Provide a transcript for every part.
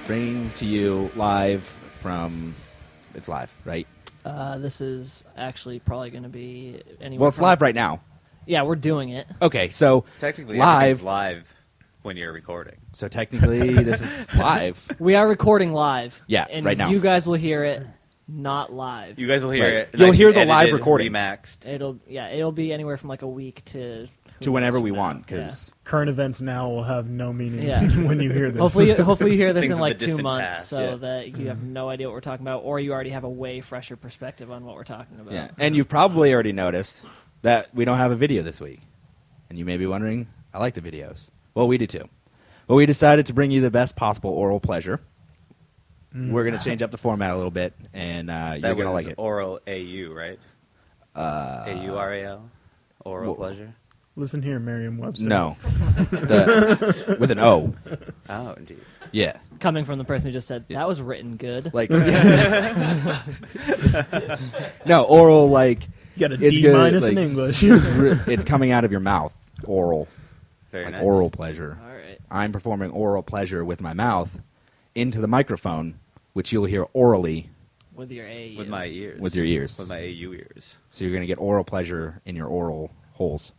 bringing to you live from... It's live, right? This is actually probably going to be... Well, it's live right now. Yeah, we're doing it. Okay, so technically live when you're recording. So technically, this is live. We are recording live. Yeah, and right now. You guys will hear it not live. You guys will hear it. You'll hear the edited, live recording. Remaxed. It'll be anywhere from like a week to whenever we want, because current events now will have no meaning Yeah. when you hear this. Hopefully you hear this Things in of like the 2 distant months, past, so that you have no idea what we're talking about, or you already have a way fresher perspective on what we're talking about. Yeah, and you've probably already noticed that we don't have a video this week. And you may be wondering, I like the videos. Well, we do too. But we decided to bring you the best possible oral pleasure. We're going to change up the format a little bit, and you're going to like it. Oral AU, right? AURAL? Oral pleasure? Listen here, Merriam-Webster. No. With an O. Oh, indeed. Yeah. Coming from the person who just said, that was written good. Like, no, oral, like... You got a it's D good, minus like, in English. it's coming out of your mouth. Oral. Very like nice. oral pleasure. All right. I'm performing oral pleasure with my mouth into the microphone, which you'll hear orally With your AU. With my ears. with your ears. With my AU ears. So you're going to get oral pleasure in your oral holes.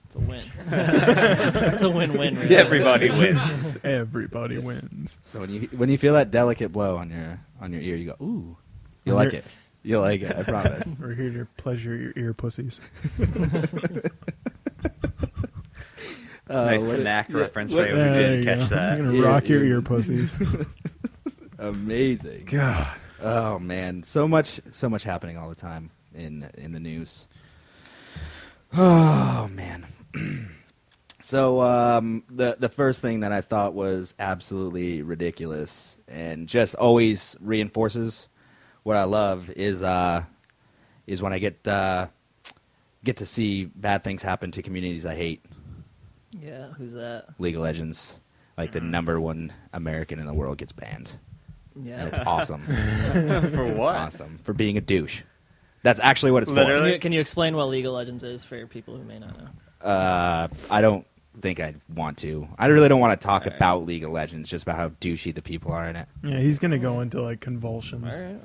It's a win. It's a win-win. Really. Everybody wins. Everybody wins. So when you feel that delicate blow on your ear, you go, ooh. You'll like it. You'll like it, I promise. We're here to pleasure your ear pussies. Nice Knack reference for Yeah, anyone who there didn't you catch go. that. I'm going to rock your ear pussies. Amazing. God. Oh man, so much happening all the time in the news. Oh man. So the first thing that I thought was absolutely ridiculous and just always reinforces what I love is when I get to see bad things happen to communities I hate. Yeah, who's that? League of Legends, like the #1 American in the world gets banned. Yeah. And it's awesome. For what? Awesome. For being a douche. That's actually what it's Literally? Can you explain what League of Legends is for people who may not know? for. I don't think I want to. I really don't want to talk about League of Legends, just about how douchey the people are in it. Yeah, he's going to go into like convulsions. All right.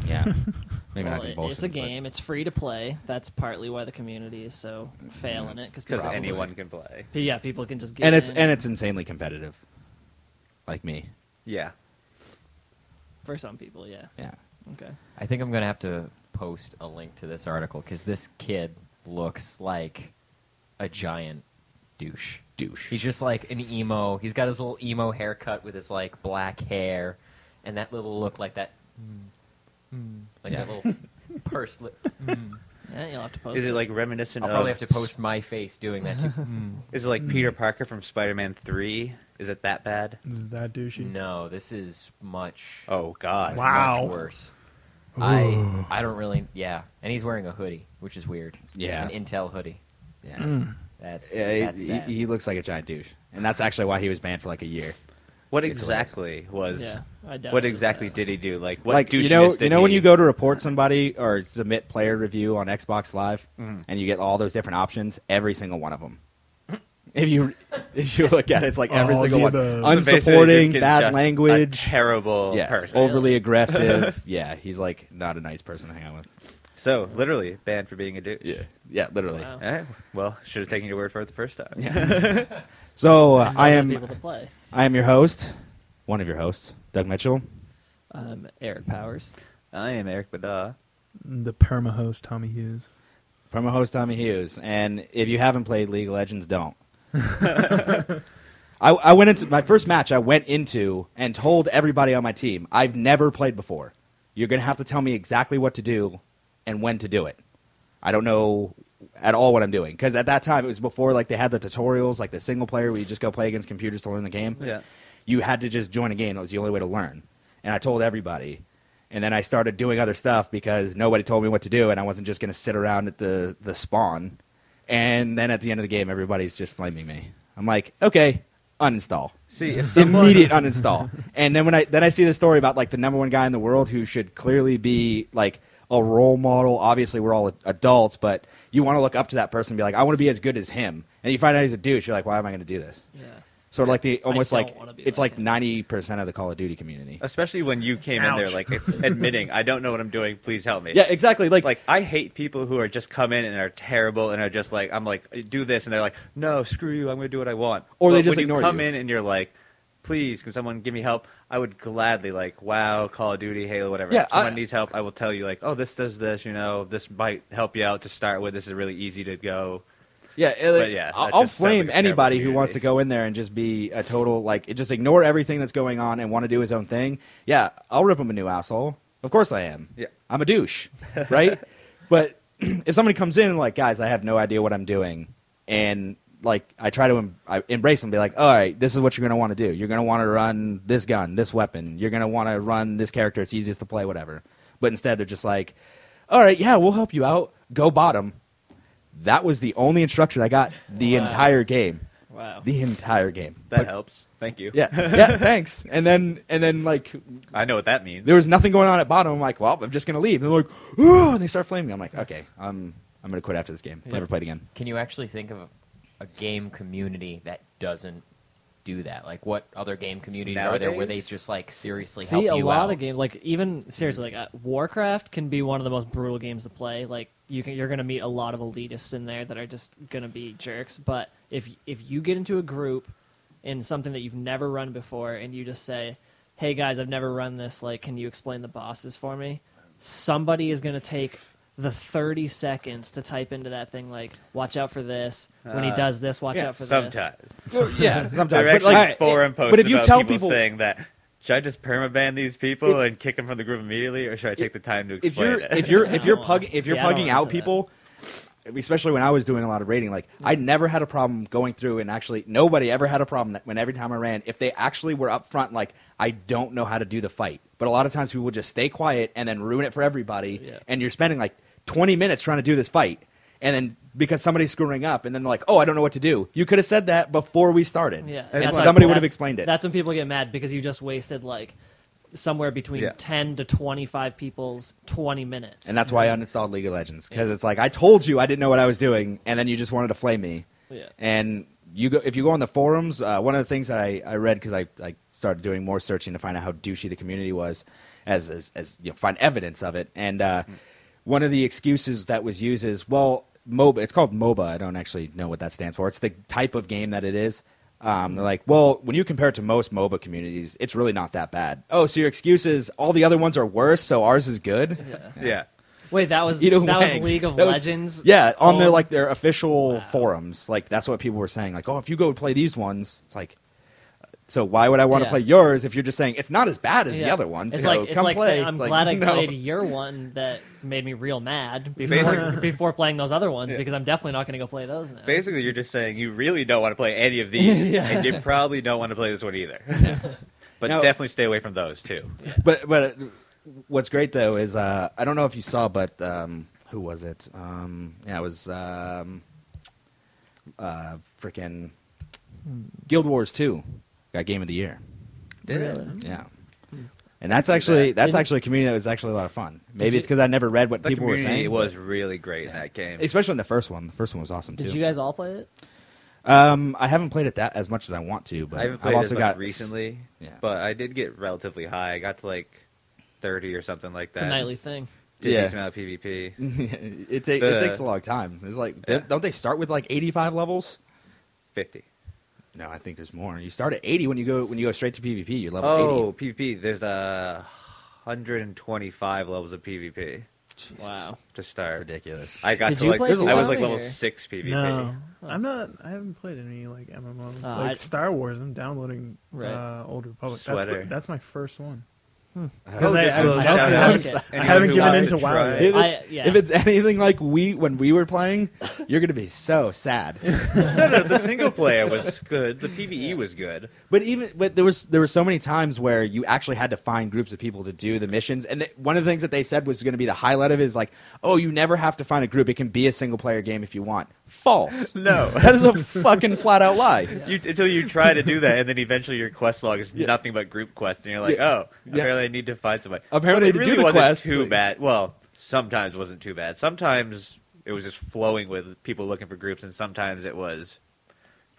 Yeah. Maybe Well, not convulsions. it's a game. It's free to play. That's partly why the community is so failing it. Because anyone can play. Yeah, people can just get And in. it's insanely competitive. Like me. Yeah. For some people, yeah. Yeah. Okay. I think I'm going to have to post a link to this article because this kid looks like a giant douche. He's just like an emo. He's got his little emo haircut with his like black hair and that little look like that. Like that little pursed lip. Yeah, you'll have to post Is it like reminiscent I'll of... probably have to post my face doing that too. Is it like Peter Parker from Spider-Man 3? Is it that bad? Is that douchey? No, this is much, Oh, God. Wow. much worse. I don't really, yeah. And he's wearing a hoodie, which is weird. Yeah. An Intel hoodie. Yeah. That's Yeah, sad. he looks like a giant douche. And that's actually why he was banned for like a year. What It's exactly was... Yeah, I doubt What it. exactly did he do? Like, what Like, you douchiness did know when he- you go to report somebody or submit player review on Xbox Live and you get all those different options, every single one of them. If you look at it, it's like every All single the one. above. So basically, this Unsupporting, kid's bad just language. a terrible Yeah, person. overly aggressive. Yeah, he's like not a nice person to hang out with. So, literally, banned for being a douche. Yeah, literally. Wow. All right. Well, should have taken your word for it the first time. Yeah. So I People am to play. your host, one of your hosts, Doug Mitchell. Eric Powers. I am Eric Bada. The perma host, Tommy Hughes. Promo host Tommy Hughes. And if you haven't played League of Legends, don't. I went into my first match. I went into and told everybody on my team, I've never played before. You're going to have to tell me exactly what to do and when to do it. I don't know at all what I'm doing. Because at that time, it was before like they had the tutorials, like the single player where you just go play against computers to learn the game. Yeah. You had to just join a game. That was the only way to learn. And I told everybody. And then I started doing other stuff because nobody told me what to do, and I wasn't just going to sit around at the spawn. And then at the end of the game, everybody's just flaming me. I'm like, okay, uninstall. See, if someone... Immediate uninstall. And then when I see the story about like the #1 guy in the world who should clearly be like a role model. Obviously, we're all adults, but you want to look up to that person and be like, I want to be as good as him. And you find out he's a douche. You're like, why am I going to do this? Yeah. Sort of like the almost don't like wanna be it's like like him. 90% of the Call of Duty community. Especially when you came in there, Ouch. like, admitting, I don't know what I'm doing, please help me. Yeah, exactly. Like I hate people who are just come in and are terrible and are just like, I'm like, do this, and they're like, no, screw you, I'm going to do what I want. Or they But just when ignore you come you. in and you're like, please, can someone give me help? I would gladly, like, WoW, Call of Duty, Halo, whatever. Yeah, If someone needs help, I will tell you, like, oh, this does this, this might help you out to start with. This is really easy to go. Yeah, But yeah, that I'll just sounds flame like a terrible anybody who wants to community. go in there and just be a total like just ignore everything that's going on and want to do his own thing. Yeah, I'll rip him a new asshole. Of course I am. Yeah. I'm a douche, right? But if somebody comes in and like, guys, I have no idea what I'm doing, and like I try to I embrace them, be like, all right, this is what you're gonna want to do. You're gonna want to run this gun, this weapon. You're gonna want to run this character. It's easiest to play, whatever. But instead, they're just like, all right, yeah, we'll help you out. Go bottom. That was the only instruction I got the Wow. entire game. Wow. The entire game. That helps. Thank you. Yeah, yeah, thanks. And then like I know what that means. there was nothing going on at bottom. I'm like, well, I'm just gonna leave. And they're like, ooh, and they start flaming. I'm like, okay, I'm gonna quit after this game. Yeah. Never played again. Can you actually think of a game community that doesn't do that? Like, what other game communities are there where they Nowadays? just like seriously See, help a you lot out? of games, like even seriously, like Warcraft can be one of the most brutal games to play. Like you're gonna meet a lot of elitists in there that are just gonna be jerks. But if you get into a group in something that you've never run before, and you just say, "Hey guys, I've never run this. Like, can you explain the bosses for me?" Somebody is gonna take the 30 seconds to type into that thing, like, watch out for this. When he does this, watch out for this. Sometimes. Yeah, sometimes. There are But actually like, forum posts but if you about tell people people- saying that, should I just permaban these people and kick them from the group immediately, or should I take the time to if explain you're it? if you're I don't pugging out answer that. people, especially when I was doing a lot of raiding, like I never had a problem going through, and actually nobody ever had a problem that when every time I ran, if they actually were up front, like I don't know how to do the fight, but a lot of times people would just stay quiet and then ruin it for everybody, Yeah. and you're spending like 20 minutes trying to do this fight, and then because somebody's screwing up, and then they're like, oh, I don't know what to do. You could have said that before we started, Yeah, and That's somebody would have that's- explained it. That's when people get mad because you just wasted like somewhere between Yeah. 10 to 25 people's 20 minutes. And that's why I uninstalled League of Legends, because it's like I told you I didn't know what I was doing, and then you just wanted to flame me. Yeah. And if you go on the forums, one of the things that I read, because I started doing more searching to find out how douchey the community was, as find evidence of it. And one of the excuses that was used is, well, MOBA. It's called MOBA. I don't actually know what that stands for. It's the type of game that it is. They're like, well, when you compare it to most MOBA communities, it's really not that bad. Oh, so your excuse is all the other ones are worse, so ours is good? yeah. Wait, that was Either that was way. League of That was- Legends. Yeah, on their Oh, like their official Wow. forums, like that's what people were saying. Like, oh, if you go play these ones, it's like, so why would I want to Yeah. play yours if you're just saying it's not as bad as the yeah. other ones? It's so like come play. I'm It's like, glad I no. played your one that made me real mad before Basically- before playing those other ones Yeah. because I'm definitely not going to go play those now. Basically, you're just saying you really don't want to play any of these, Yeah. and you probably don't want to play this one either. But Now- definitely stay away from those, too. But what's great though is I don't know if you saw, but who was it? Yeah, it was freaking Guild Wars 2 got Game of the Year. Really? Yeah. And that's see actually that. that's actually a community that was actually a lot of fun. Maybe it's because I never read what The people were community saying. was really great in that game. Especially in the first one. The first one was awesome too. Did you guys all play it? I haven't played it that as much as I want to, but I haven't I've played it also as got much recently, Yeah. but I did get relatively high. I got to like 30 or something like It's that. a nightly thing. Did Yeah. a decent amount of PvP. it takes a long time. It's like Yeah. don't they start with like 85 levels? 50. No, I think there's more. You start at 80 when you go straight to PvP. You level Oh, PvP. There's 125 levels of PvP Wow. to 80. start. Ridiculous. I got Did to you like play I was Tommy, like level or- 6 PvP. No, I haven't played any like MMOs. Oh, like I- Star Wars, I'm downloading Right. Old Republic. Sweater. That's my first one. Oh, Because I this haven't- was- I shout haven't- out. okay. Anyone I haven't who given wants into to WoW try yet. it. Yeah. If it's anything like when we were playing, you're gonna be so sad. No, the single player was good. The PvE was good. But there were so many times where you actually had to find groups of people to do the missions, and one of the things that they said was going to be the highlight of it is like, oh, you never have to find a group; it can be a single player game if you want. False. No. That is a fucking flat out lie. Until you try to do that, and then eventually your quest log is nothing but group quests, and you're like, Yeah. oh, Yeah. apparently I need to find somebody. Apparently But to it do really the wasn't quests, too like- bad. Well, sometimes it wasn't too bad. Sometimes it was just flowing with people looking for groups, and sometimes it was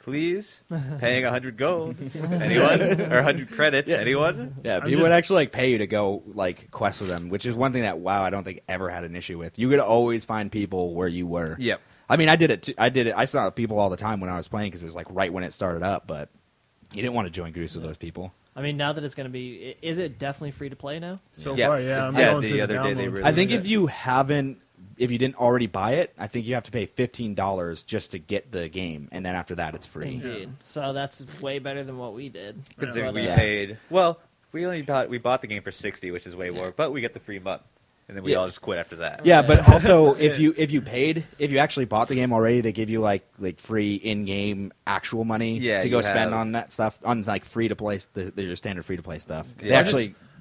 please, paying 100 gold. Anyone? Or 100 credits? Yeah. Anyone? Yeah, I'm people would just- actually like pay you to go like quest with them, which is one thing that WoW I don't think ever had an issue with. You could always find people where you were. Yep. I mean, I did it. I saw people all the time when I was playing because it was like right when it started up. But you didn't want to join groups with those people. I mean, now that it's going to be, is it definitely free to play now? So Yeah. far, yeah. I'm Yeah, going the through other day they downloads. really- I think if you didn't already buy it, I think you have to pay $15 just to get the game, and then after that, it's free. Indeed. So that's way better than what we did. Considering But, we Yeah. paid. Well, we bought the game for 60, which is way more, but we get the free month. And then we Yeah. all just quit after that. Yeah, but also if you actually bought the game already, they give you like free in-game actual money Yeah, to go you spend have- on that stuff, on like free to play your standard free to play stuff. Yeah.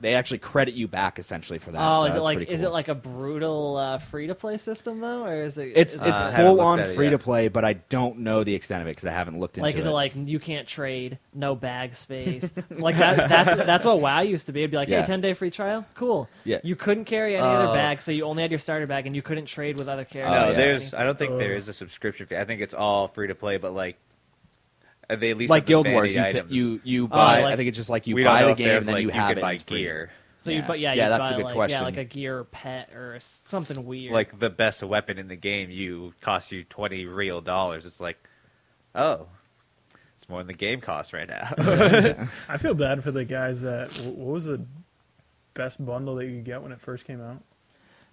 They actually credit you back essentially for that. Oh, so is it that's like pretty is cool. it like a brutal free to play system though, or is it? It's is I it, haven't full looked on at it free yet. to play, but I don't know the extent of it because I haven't looked into like is it. it like you can't trade, no bag space, like that's what WoW used to be. It'd be like, Yeah. hey, 10-day free trial, cool. Yeah. You couldn't carry any other Oh. bag, so you only had your starter bag, and you couldn't trade with other characters. No, yeah. there's. I don't think there is a subscription fee. I think it's all free to play, but like they at least like have the Guild Wars, vanity items. you buy. like- I think it's just like you We don't buy know the if game there's, and then like, you have can it. buy and it's free. gear. So you, but yeah, that's buy a good like, question. Yeah, like a gear or pet or something weird. Like the best weapon in the game, you costs you $20 real. It's like, oh, it's more than the game costs right now. I feel bad for the guys that. What was the best bundle that you could get when it first came out?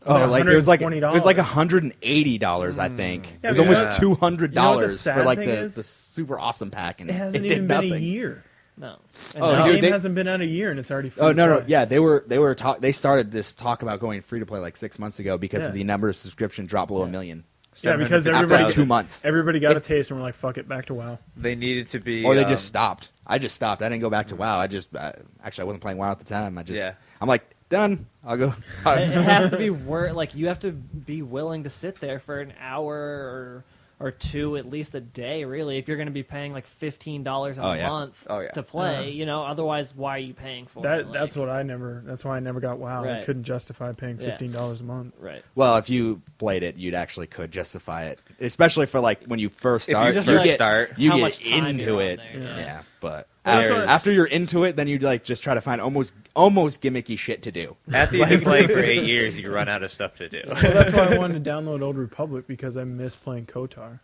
Oh, like it was like $120. $180, I think. Yeah, it was but almost yeah. $200 You know what the for sad like thing the is? super awesome pack, and It hasn't did even been nothing. a year. no. Oh, the dude, game they- hasn't been out a year, and it's already free Oh to no, play. yeah, they started this talk about going free to play like 6 months ago because Yeah. the number of subscription dropped below 1 million Yeah, because after like everybody 2 months, everybody got a taste, and we're like, "Fuck it, back to WoW." They needed to be, or they just stopped. I just stopped. I didn't go back to WoW. I just actually I wasn't playing WoW at the time. Yeah. I'm like done. I'll go. It has to be like you have to be willing to sit there for an hour or two at least a day, really, if you're going to be paying like $15 a Oh, yeah. month Oh, yeah. to play. You know, otherwise, why are you paying for it? That's Like, That's why I never got WoW. I Right. couldn't justify paying Yeah. $15 a month. right. Well, if you played it, you'd actually could justify it, especially for like when you first If you start. just you first get start, you how get much time into you're on it, there, yeah. yeah. But That's what- after you're into it, then you like just try to find almost gimmicky shit to do. After you've been playing for 8 years, you run out of stuff to do. Well, that's why I wanted to download Old Republic because I miss playing KOTOR.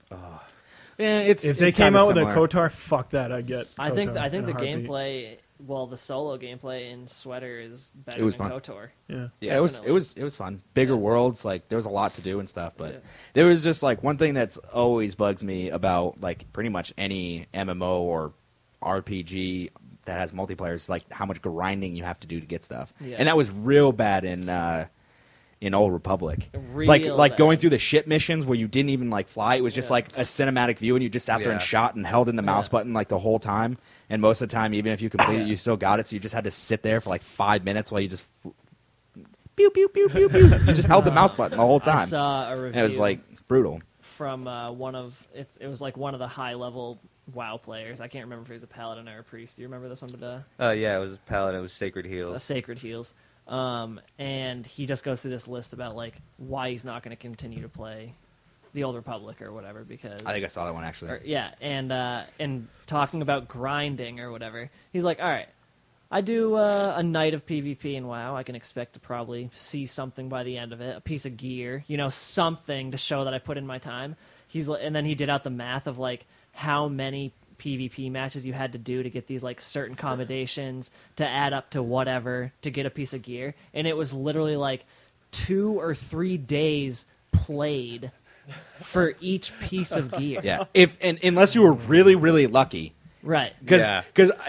Yeah, it's If they it's came kinda out with similar. a KOTOR, fuck that, I'd get. I think KOTOR in the a heartbeat. gameplay, well, the solo gameplay in Sweater is better It was than fun. KOTOR. Yeah. Yeah, it Definitely. was fun. Bigger Yeah. worlds, like there was a lot to do and stuff. But Yeah. there was just like one thing that's always bugs me about like pretty much any MMO or RPG that has multiplayer is like how much grinding you have to do to get stuff. Yeah. And that was real bad in Old Republic. Real like bad. going through the ship missions where you didn't even like fly. It was just Yeah. like a cinematic view, and you just sat there and Yeah. shot and held in the mouse Yeah. button like the whole time. And most of the time, even if you completed it, you still got it. So you just had to sit there for like 5 minutes while you just pew pew pew pew pew. You just held the mouse button the whole I time. saw a review And it was like brutal. from it was like one of the high level WoW players. I can't remember if he was a paladin or a priest. Do you remember this one? But Yeah, it was Paladin. It was Sacred a Heals. Sacred Heals. And he just goes through this list about like why he's not going to continue to play the Old Republic or whatever because I think I saw that one actually. yeah, and talking about grinding or whatever. He's like, all right, I do a night of PvP in WoW. I can expect to probably see something by the end of it, a piece of gear, something to show that I put in my time. And then he did out the math of like how many PvP matches you had to do to get these like certain accommodations to add up to whatever to get a piece of gear, and it was literally like 2 or 3 days played for each piece of gear. Yeah, unless you were really lucky. Right. Because Yeah.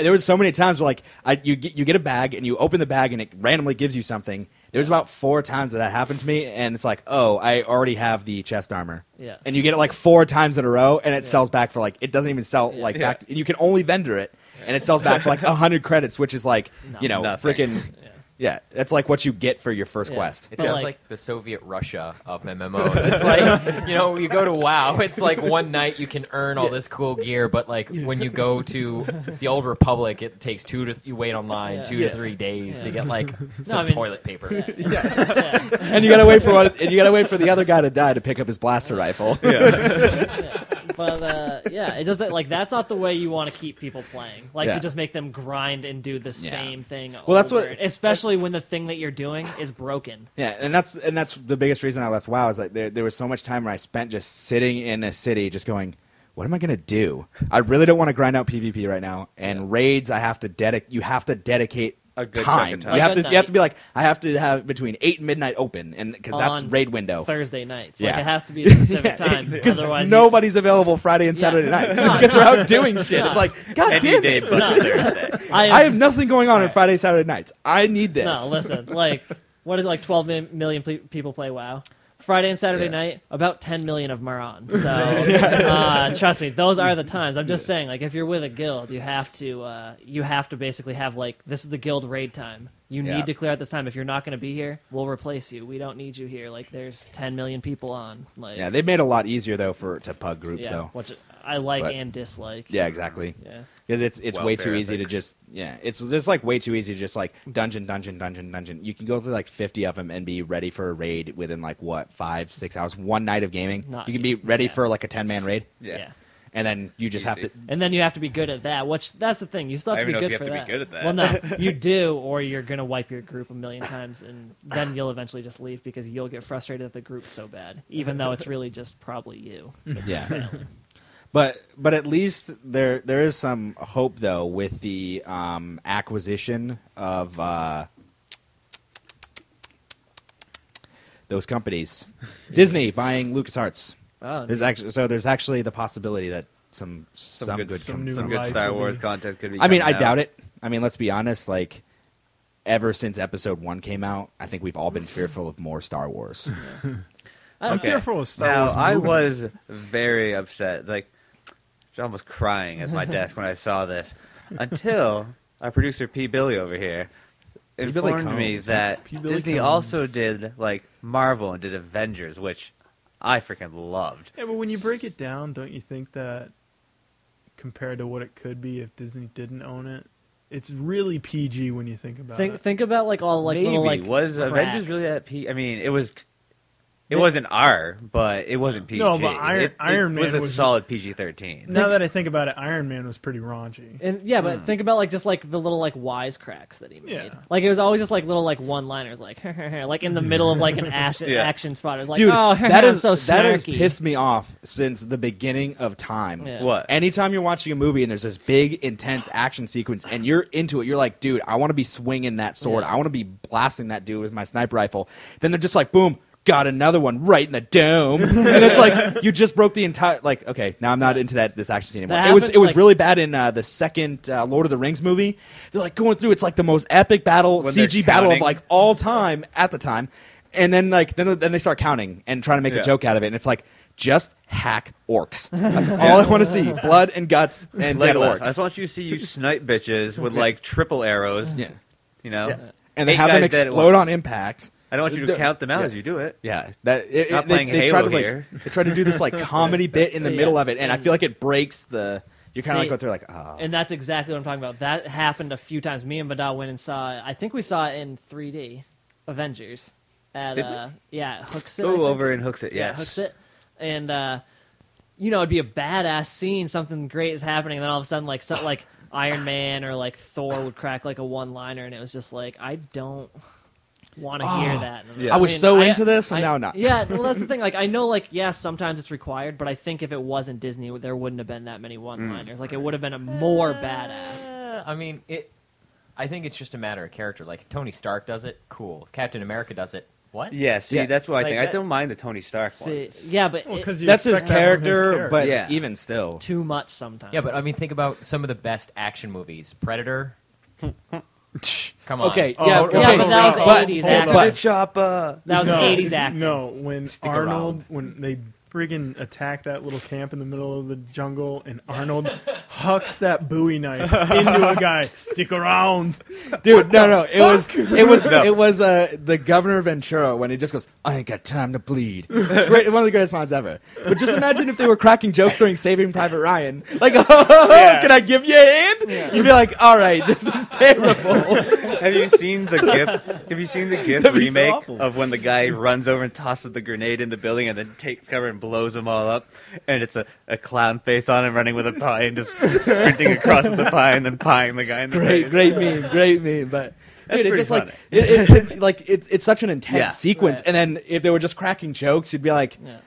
there was so many times where like you get a bag and you open the bag and it randomly gives you something. There was about 4 times where that happened to me, and it's like, oh, I already have the chest armor. Yes. And you get it like 4 times in a row, and it sells back for like it doesn't even sell like back. You can only vendor it, and it sells back for like 100 credits, which is like Nothing. freaking yeah. That's like what you get for your first Yeah. quest. It But, sounds like- like the Soviet Russia of MMOs. It's like, you go to WoW, it's like one night you can earn all this cool gear, but like when you go to the Old Republic, it takes you wait online Yeah. 2 to 3 days to get like some I mean- toilet paper. And you gotta wait for the other guy to die to pick up his blaster rifle. But yeah, it just like that's not the way you want to keep people playing. Like Yeah. you just make them grind and do the Yeah. same thing. Well, that's over, what- especially when the thing that you're doing is broken. Yeah, and that's the biggest reason I left WoW is like there was so much time where I spent just sitting in a city, just going, what am I gonna do? I really don't want to grind out PvP right now. And raids, I have to You have to dedicate A good time. chunk of time. You have A to. good You have to night. be like, I have to have between 8 and midnight open, and because that's On raid window. Thursday nights. Yeah. Like it has to be a specific time. Because Otherwise, nobody's available Friday and Yeah. Saturday nights No. because they're out doing shit. No. It's like, God Any damn day it! but No. Thursday. I have nothing going on Friday, Saturday nights. I need this. No, listen. Like, what is it, like 12 million people play WoW? Friday and Saturday Yeah. night, about 10 million of them are on. So, trust me, those are the times. I'm just saying, like, if you're with a guild, you have to basically have like, this is the guild raid time. You Yeah. need to clear out this time. If you're not going to be here, we'll replace you. We don't need you here. Like, there's 10 million people on. Like, Yeah, they've made it a lot easier though to pug groups. yeah, So which I like But- and dislike. yeah, exactly. Yeah. Because it's way too Welfare easy to ethics. just it's just like way too easy to just like dungeon. You can go through like 50 of them and be ready for a raid within like what 5-6 hours, one night of gaming. Not- You can be ready yeah. for like a 10-man raid, Yeah. and then you just have Easy. to. And then you have to be good at that, which that's the thing. You still have I to be don't good even for know if that. you have to be good Well, at that. no, you do, or you're gonna wipe your group a million times, and then you'll eventually just leave because you'll get frustrated that the group's so bad, even though it's really just probably you. Yeah. But at least there is some hope though with the acquisition of those companies. Disney buying LucasArts. Oh, There's actually the possibility that some good some comes new from Some good life Star will Wars be- content could be. I mean, I coming out. doubt it. I mean, let's be honest. Like, ever since Episode 1 came out, I think we've all been fearful of more Star Wars. I I'm don't know. fearful of Star Now, Wars I movies. was very upset. Like, I was almost crying at my desk when I saw this. Until our producer P. Billy over here P. Billy informed me Combs, that P. Billy Disney Combs. also did like Marvel and did Avengers, which I freaking loved. Yeah, but when you break it down, don't you think that compared to what it could be if Disney didn't own it, it's really PG when you think about it. Think about like all like Maybe little like was cracks. Avengers really that P? I mean, it was. It wasn't R, but it wasn't PG. No, but Iron Man was a was- solid PG-13. Now that I think about it, Iron Man was pretty raunchy. And yeah, but think about like just like the little like wisecracks that he made. Yeah. Like it was always just like little like one-liners, like like in the middle of like an Yeah. action spot. It was like, Dude, oh, that I'm is so that has snarky. pissed me off since the beginning of time. Yeah. What? Anytime you're watching a movie and there's this big, intense action sequence, and you're into it, you're like, dude, I want to be swinging that sword. Yeah. I want to be blasting that dude with my sniper rifle. Then they're just like, boom, got another one right in the dome, and it's like you just broke the entire. Like, okay, now I'm not into this action scene anymore. That It was happened, like- really bad in the second Lord of the Rings movie. They're like going through. It's like the most epic battle, When they're CG battle of counting. like all time at the time, and then then they start counting and trying to make a Yeah. joke out of it, and it's like. Just hack orcs. That's all I want to see. Blood and guts and dead Legolas, orcs. I just want you to see you snipe bitches with like triple arrows. Yeah. You know, Yeah. And they 8 have them guys dead at explode once. on impact. I don't want you to count them out as you do it. Yeah, Not playing they Halo try to here. they try to do this like comedy bit in the So, yeah. middle of it, and I feel like it breaks the. You're kind of See, like going through like, oh. And that's exactly what I'm talking about. That happened a few times. Me and Badal went and saw. I think we saw it in 3D, Avengers, at Did we? Hooksett. I Oh, think. over in Hooksett, Yeah, yes. Hooksett, and you know, it'd be a badass scene. Something great is happening, and then all of a sudden, like Iron Man or like Thor would crack like a one-liner, and it was just like, I don't want to hear that. Yeah. I was so into this, and now not. Yeah, well, that's the thing. Like, I know, like, yeah, sometimes it's required, but I think if it wasn't Disney, there wouldn't have been that many one-liners. Like, it would have been a more badass. I mean, I think it's just a matter of character. Like, if Tony Stark does it, cool. Captain America does it, what? Yeah, see, Yeah. that's what I Like think. I that- don't mind the Tony Stark See, ones. yeah, but Well, it- 'cause you That's his expect that from his character, but Yeah. even still. too much sometimes. Yeah, but I mean, think about some of the best action movies. Predator. Come on. Okay, Oh, yeah, okay. Yeah, but that was but- 80s but- acting. but- Chopper. that was no, 80s acting. No, when Stick Arnold, around. when they friggin' attack that little camp in the middle of the jungle, and Arnold hucks that Bowie knife into a guy. Stick around. Dude, no, it was No. the Governor Ventura when he just goes, "I ain't got time to bleed." Great, one of the greatest lines ever. But just imagine if they were cracking jokes during Saving Private Ryan, like, "Oh, Yeah. can I give you a hand?" You'd be like, "All right, this is terrible." Have you seen the GIF? Have you seen the GIF That'd be so remake awful. of when the guy runs over and tosses the grenade in the building and then takes cover in blood blows them all up, and it's a clown face on him running with a pie and just sprinting across with the pie and then pieing the guy in the face. Great meme. But That's dude, pretty it's just funny. like it's such an intense Yeah. sequence, Right. and then if they were just cracking jokes, you'd be like, Yeah.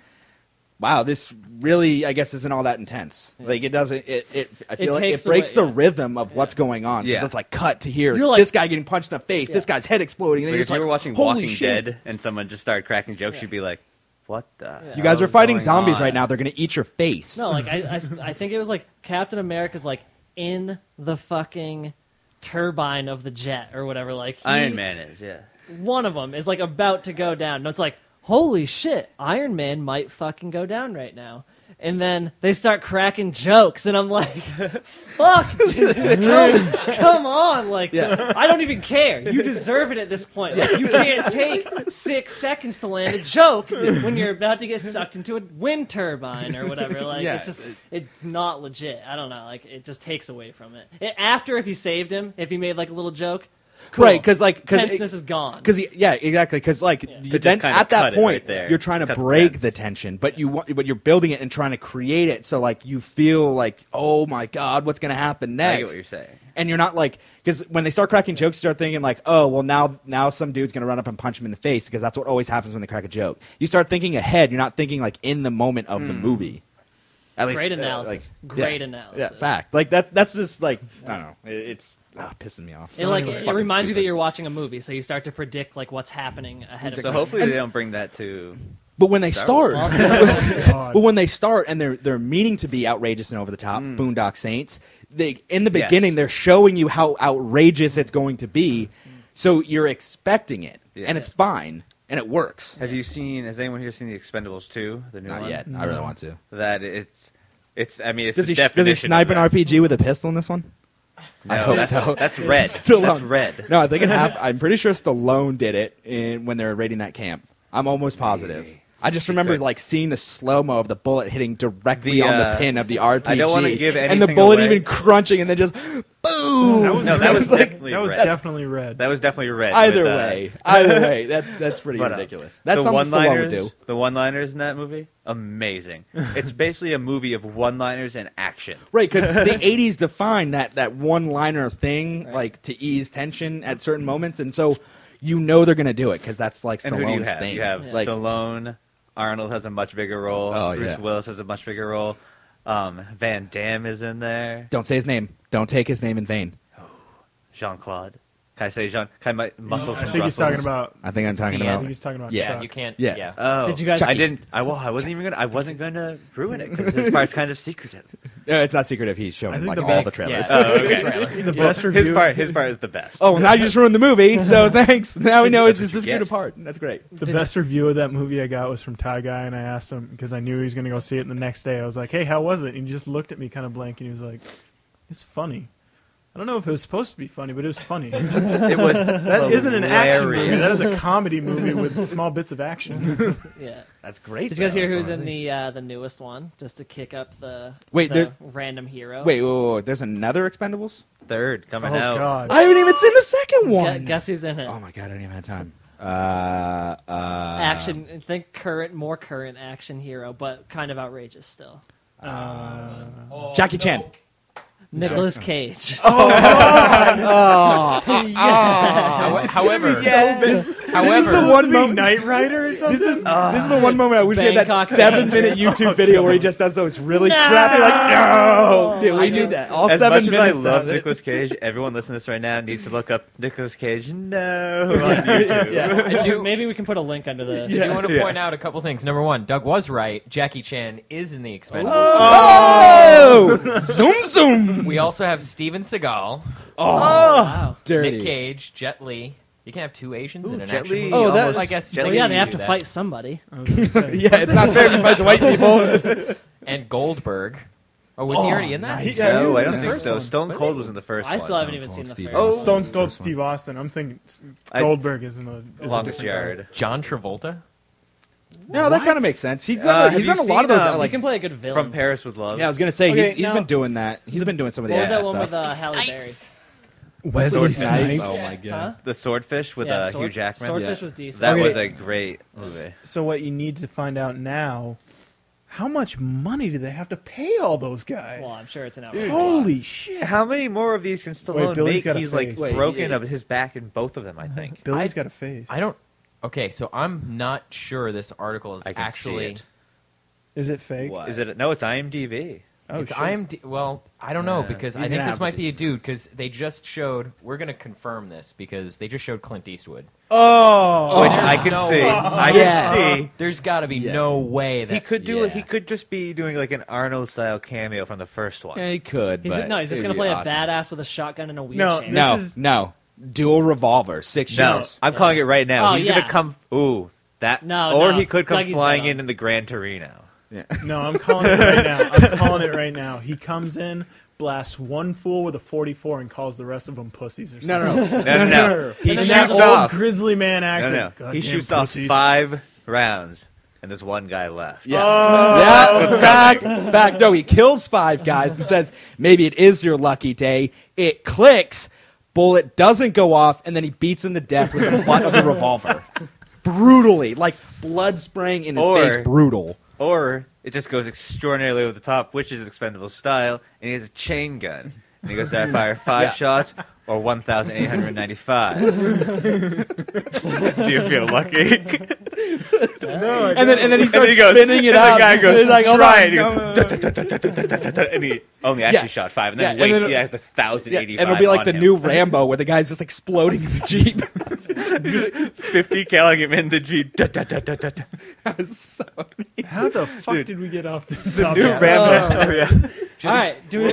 wow, this really, I guess, isn't all that intense. Yeah. Like, it doesn't, I feel like it takes breaks away- the rhythm of what's going on. Because Yeah. it's like, cut to here, You're like- this guy getting punched in the face, this Yeah. guy's head exploding. And then Like you're if just you like, were watching holy Walking shit. Dead and someone just started cracking jokes, Yeah. you'd be like, "What the?" Yeah. You guys hell are is fighting going zombies on? right now. They're going to eat your face. No, like I think it was like Captain America's like in the fucking turbine of the jet or whatever. Like Iron Man is, yeah. one of them is like about to go down. And it's like, holy shit, Iron Man might fucking go down right now. And then they start cracking jokes, and I'm like, fuck, dude, come on. Like, Yeah. I don't even care. You deserve it at this point. Like, you can't take 6 seconds to land a joke when you're about to get sucked into a wind turbine or whatever. Like, Yeah. it's just, it's not legit. I don't know. Like, it just takes away from it. After, if he saved him, if he made like a little joke, cool. Right, because tenseness is gone. Because yeah, exactly. Because like Yeah. you But then just kinda at that cut it point right there. you're trying to Cut the break threads. the tension, but but you're building it and trying to create it so like you feel like, oh my god, what's gonna happen I get next? what you're saying. And you're not like, because when they start cracking jokes, you start thinking like, oh well, now some dude's gonna run up and punch him in the face, because that's what always happens when they crack a joke. You start thinking ahead. You're not thinking like in the moment of the movie. At least, Great analysis. Great analysis. Yeah, fact. Like that's just like I don't know. It's pissing me off. It, like, anyway. it reminds you that stupid. you're watching a movie, so you start to predict like what's happening ahead of So time. hopefully they don't bring that to. But when they Star start, Also, God. but when they start and they're meaning to be outrageous and over the top, Boondock Saints, they in the beginning Yes. they're showing you how outrageous it's going to be, so you're expecting it, Yeah. and it's fine and it works. Has anyone here seen the Expendables 2, the new Not one? yet. I really want to. That it's. I mean, it's Does the he definition snipe of an that. RPG with a pistol in this one? No, I hope that's, so. That's red. Still that's on. red. No, I think it happened. I'm pretty sure Stallone did it when they were raiding that camp. I'm almost positive. I just remember could. like seeing the slow mo of the bullet hitting directly The, on the pin of the RPG. I don't wanna give and the anything bullet away. even crunching and then just boom. That was like, definitely That was red. definitely red. That was definitely red. either with, way, that's pretty but, ridiculous. That's the something Stallone would one-liners, do. the one-liners in that movie, amazing. It's basically a movie of one-liners and action. Right, because the '80s defined that one-liner thing, like to ease tension at certain moments, and so you know they're gonna do it because that's like And who do you Stallone's have? thing. You have like, Stallone. Arnold has a much bigger role. Oh, Bruce yeah. Willis has a much bigger role. Van Damme is in there. don't say his name. Don't take his name in vain. Jean-Claude. Can I say Jean? Can I muscles I from think he's Brussels? talking about. I think I'm talking See, I about. think he's talking about. Yeah, Chuck. You can't. Yeah. Yeah. Oh, Did you guys- I didn't. I wasn't even gonna. I wasn't gonna ruin it because this part's kind of secretive. It's not secretive. He's showing I think like the all best- the trailers. Yeah. Oh, okay. The best review. His part is the best. Oh, well, now you just ruined the movie. So thanks. Now we know it's That's what just you screwed get. apart. That's great. The best review of that movie I got was from Ty Guy, and I asked him because I knew he was going to go see it the next day. I was like, "Hey, how was it?" And he just looked at me kind of blank, and he was like, "It's funny." I don't know if it was supposed to be funny, but it was funny. It was. That isn't an action movie. hilarious. That is a comedy movie with small bits of action. yeah. That's great. Did you guys hear though. who's That's in amazing. the newest one? Just to kick up the Wait, the there's- random hero. Wait. There's another Expendables. Third coming Oh out. God! I haven't even seen the second one. Guess who's in it? Oh my god, I didn't even have time. Action. Think more current action hero, but kind of outrageous still. Jackie Chan. Nicolas Cage. However, This is however, the one moment. Knight Rider or something. This is the one moment I wish we had that Bangkok 7-minute YouTube video where he just does those really crappy like no. Dude, we I do know. that all As 7 much as I minutes. love of it. Nicolas Cage, everyone listening to this right now needs to look up Nicolas Cage. No, on YouTube. Yeah. I do. Maybe we can put a link under the. I do want to Yeah. point out a couple things. Number one, Doug was right. Jackie Chan is in the Expendables. Oh, zoom zoom. We also have Steven Seagal, Wow. Dirty. Nick Cage, Jet Li. You can have two Asians in an Jet action Li movie. Oh, that- almost- I guess. Jet I Well, Li guess yeah, you they can have do to that. fight somebody. I was gonna say. Yeah, it's not fair if he fights white people. And Goldberg. Oh, was he already in that? nice. Yeah, he No, was I in don't the think first so. one. Stone Cold was in the first I one. still haven't even Cold seen the Steve first. Oh. one. Stone Cold First one. Steve Austin. I'm thinking I- Goldberg is in the is a Longest different guy. Yard. John Travolta. No, that kind of makes sense. He's done, Have he's you done a lot of seen, those. um, He Like, can play a good villain. From Paris with Love. yeah, I was gonna say Okay, he's now- been doing that. He's been doing some of the What was that action one with stuff. Halle Berry? Wesley Snipes. Snipes. Oh my god. Huh? The Swordfish with Yeah, Hugh Jackman. Swordfish Yeah. was decent. That Okay. was a great movie. So what you need to find out now How much money do they have to pay all those guys? Well, I'm sure it's an outright. Holy shit! How many more of these can Stallone Billy's make? got a He's like face. broken of his back in both of them, I think. Billy's got a face. I don't. Okay, so I'm not sure this article is I can actually. see it. Is it fake? What? Is it? No, it's IMDb. Oh, It's shit. IMDb. Well, I don't know because I He's think gonna this have might to be a dude because they just showed. We're gonna confirm this because they just showed Clint Eastwood. Oh, Which there's I can no see. way. I Yes. can see. There's got to be Yeah. no way that He could do it. Yeah. He could just be doing like an Arnold style cameo from the first one. Yeah, he could. He's but no, he's just it gonna would be play awesome. a badass with a shotgun and a No, wheelchair. No, This is- no. Dual revolver, 6 No, years. I'm calling it right now. Oh, He's yeah. gonna come. Ooh, that. No, or no. he could come Dougie's flying dead on. in the Gran Torino. no, I'm calling it right now. I'm calling it right now. He comes in, blasts one fool with a 44, and calls the rest of them pussies or something. No. He And shoots that old off. grizzly man No, accent. no. He Goddamn shoots off pussies. 5 rounds, and there's one guy left. Yeah. Oh. Yeah, fact. No, he kills 5 guys and says, maybe it is your lucky day. It clicks, bullet doesn't go off, and then he beats him to death with the butt of the revolver. Brutally. Like blood spraying in his Or- face. Brutal. Or it just goes extraordinarily over the top, which is expendable style, and he has a chain gun. And he goes to fire 5 shots or 1,895. Do you feel lucky? No, And then he starts he goes, spinning it and out. the guy goes, He's like, hold try on, it. He no, goes, no. and he only actually Yeah. shot 5, and then Yeah, and wastes then- he has the Yeah, 1,085 and it'll be like on the him. new Rambo where the guy's just exploding in the Jeep. 50 killing him in the Jeep. That was so amazing. how the fuck Dude. did we get off the New topic? Rambo. Oh, yeah. All right, do we,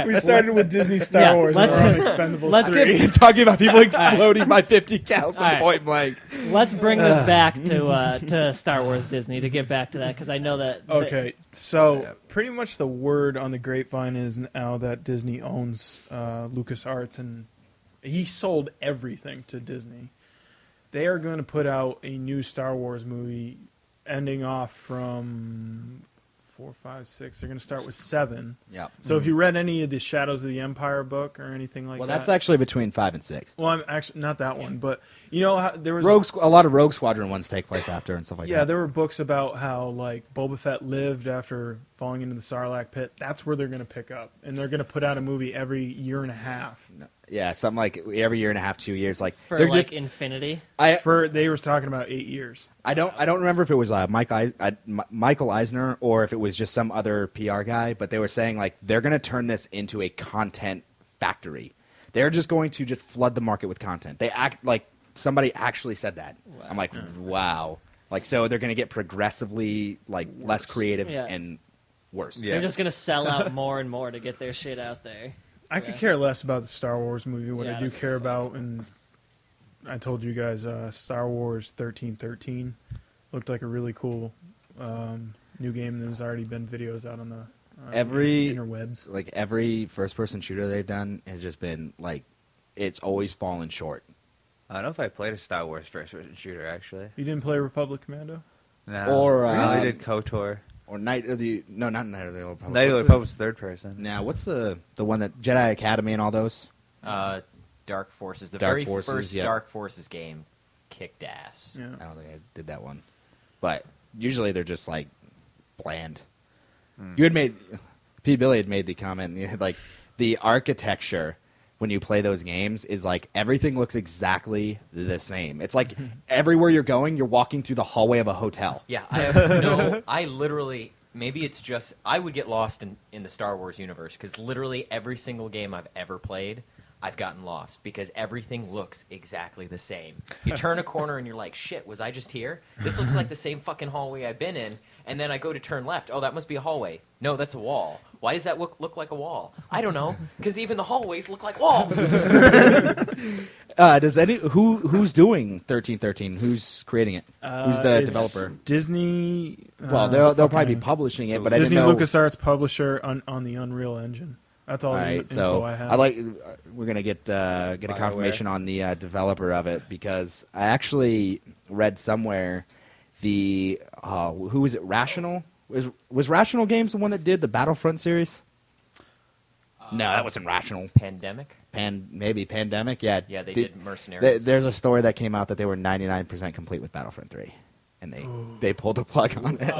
We started with Disney Star Yeah, Wars. let's- and we're on Expendables let's 3. get- Talking about people exploding by 50 cal from All right. point blank. let's bring this back to Star Wars Disney to get back to that because I know that. Okay, so pretty much the word on the grapevine is now that Disney owns LucasArts, and he sold everything to Disney. They are going to put out a new Star Wars movie ending off from 4, 5, 6. They're going to start with 7. Yeah. So if you read any of the Shadows of the Empire book or anything like Well, that. that's actually between 5 and 6. Well, I'm actually not that one, but you know how there was A lot of Rogue Squadron ones take place after and stuff like yeah, that. there were books about how like Boba Fett lived after falling into the Sarlacc pit. That's where they're going to pick up, and they're going to put out a movie every year and a half. Yeah, something like every year and a half, 2 years. Like for they're like just. Infinity. They were talking about 8 years. I don't remember if it was Michael Eisner or if it was just some other PR guy, but they were saying like they're going to turn this into a content factory. They're just going to just flood the market with content. They act like somebody actually said that. Wow. I'm like, wow. Like so they're going to get progressively like less creative Yeah. and worse. Yeah. They're just gonna sell out more and more to get their shit out there. I could care less about the Star Wars movie. What Yeah, I do that's care about, and I told you guys, Star Wars 1313 looked like a really cool new game. There's already been videos out on the Every- interwebs. Like every first-person shooter they've done has just been like, it's always fallen short. I don't know if I played a Star Wars first-person shooter, actually. You didn't play Republic Commando? No. Or, I only did KOTOR. Or not Night of the Old Republic. Night of the What's Republic was third person. Now, what's the one that Jedi Academy and all those? Dark Forces. The Dark very Forces, first yeah. Dark Forces game kicked ass. Yeah. I don't think I did that one, but usually they're just like bland. You had made P. Billy had made the comment like the architecture when you play those games is like everything looks exactly the same. It's like everywhere you're going, you're walking through the hallway of a hotel. Yeah, I literally, maybe it's just, I would get lost in the Star Wars universe, because literally every single game I've ever played, I've gotten lost, because everything looks exactly the same. You turn a corner and you're like, shit, was I just here? This looks like the same fucking hallway I've been in, and then I go to turn left. Oh, that must be a hallway. No, that's a wall. Why does that look like a wall? I don't know, because even the hallways look like walls. Who's doing 1313? Who's creating it? Who's the It's developer? Disney. Well, they'll probably be publishing it, but Disney I didn't know. LucasArts publisher on the Unreal Engine. That's all All the right, info so I have. we're gonna get a confirmation on the developer of it, because I actually read somewhere who was it? Rational was Rational Games the one that did the Battlefront series? No, that wasn't Rational. Pandemic? Maybe Pandemic. Yeah, Yeah, they did Mercenaries. There's a story that came out that they were 99% complete with Battlefront 3. and they pulled the plug on it.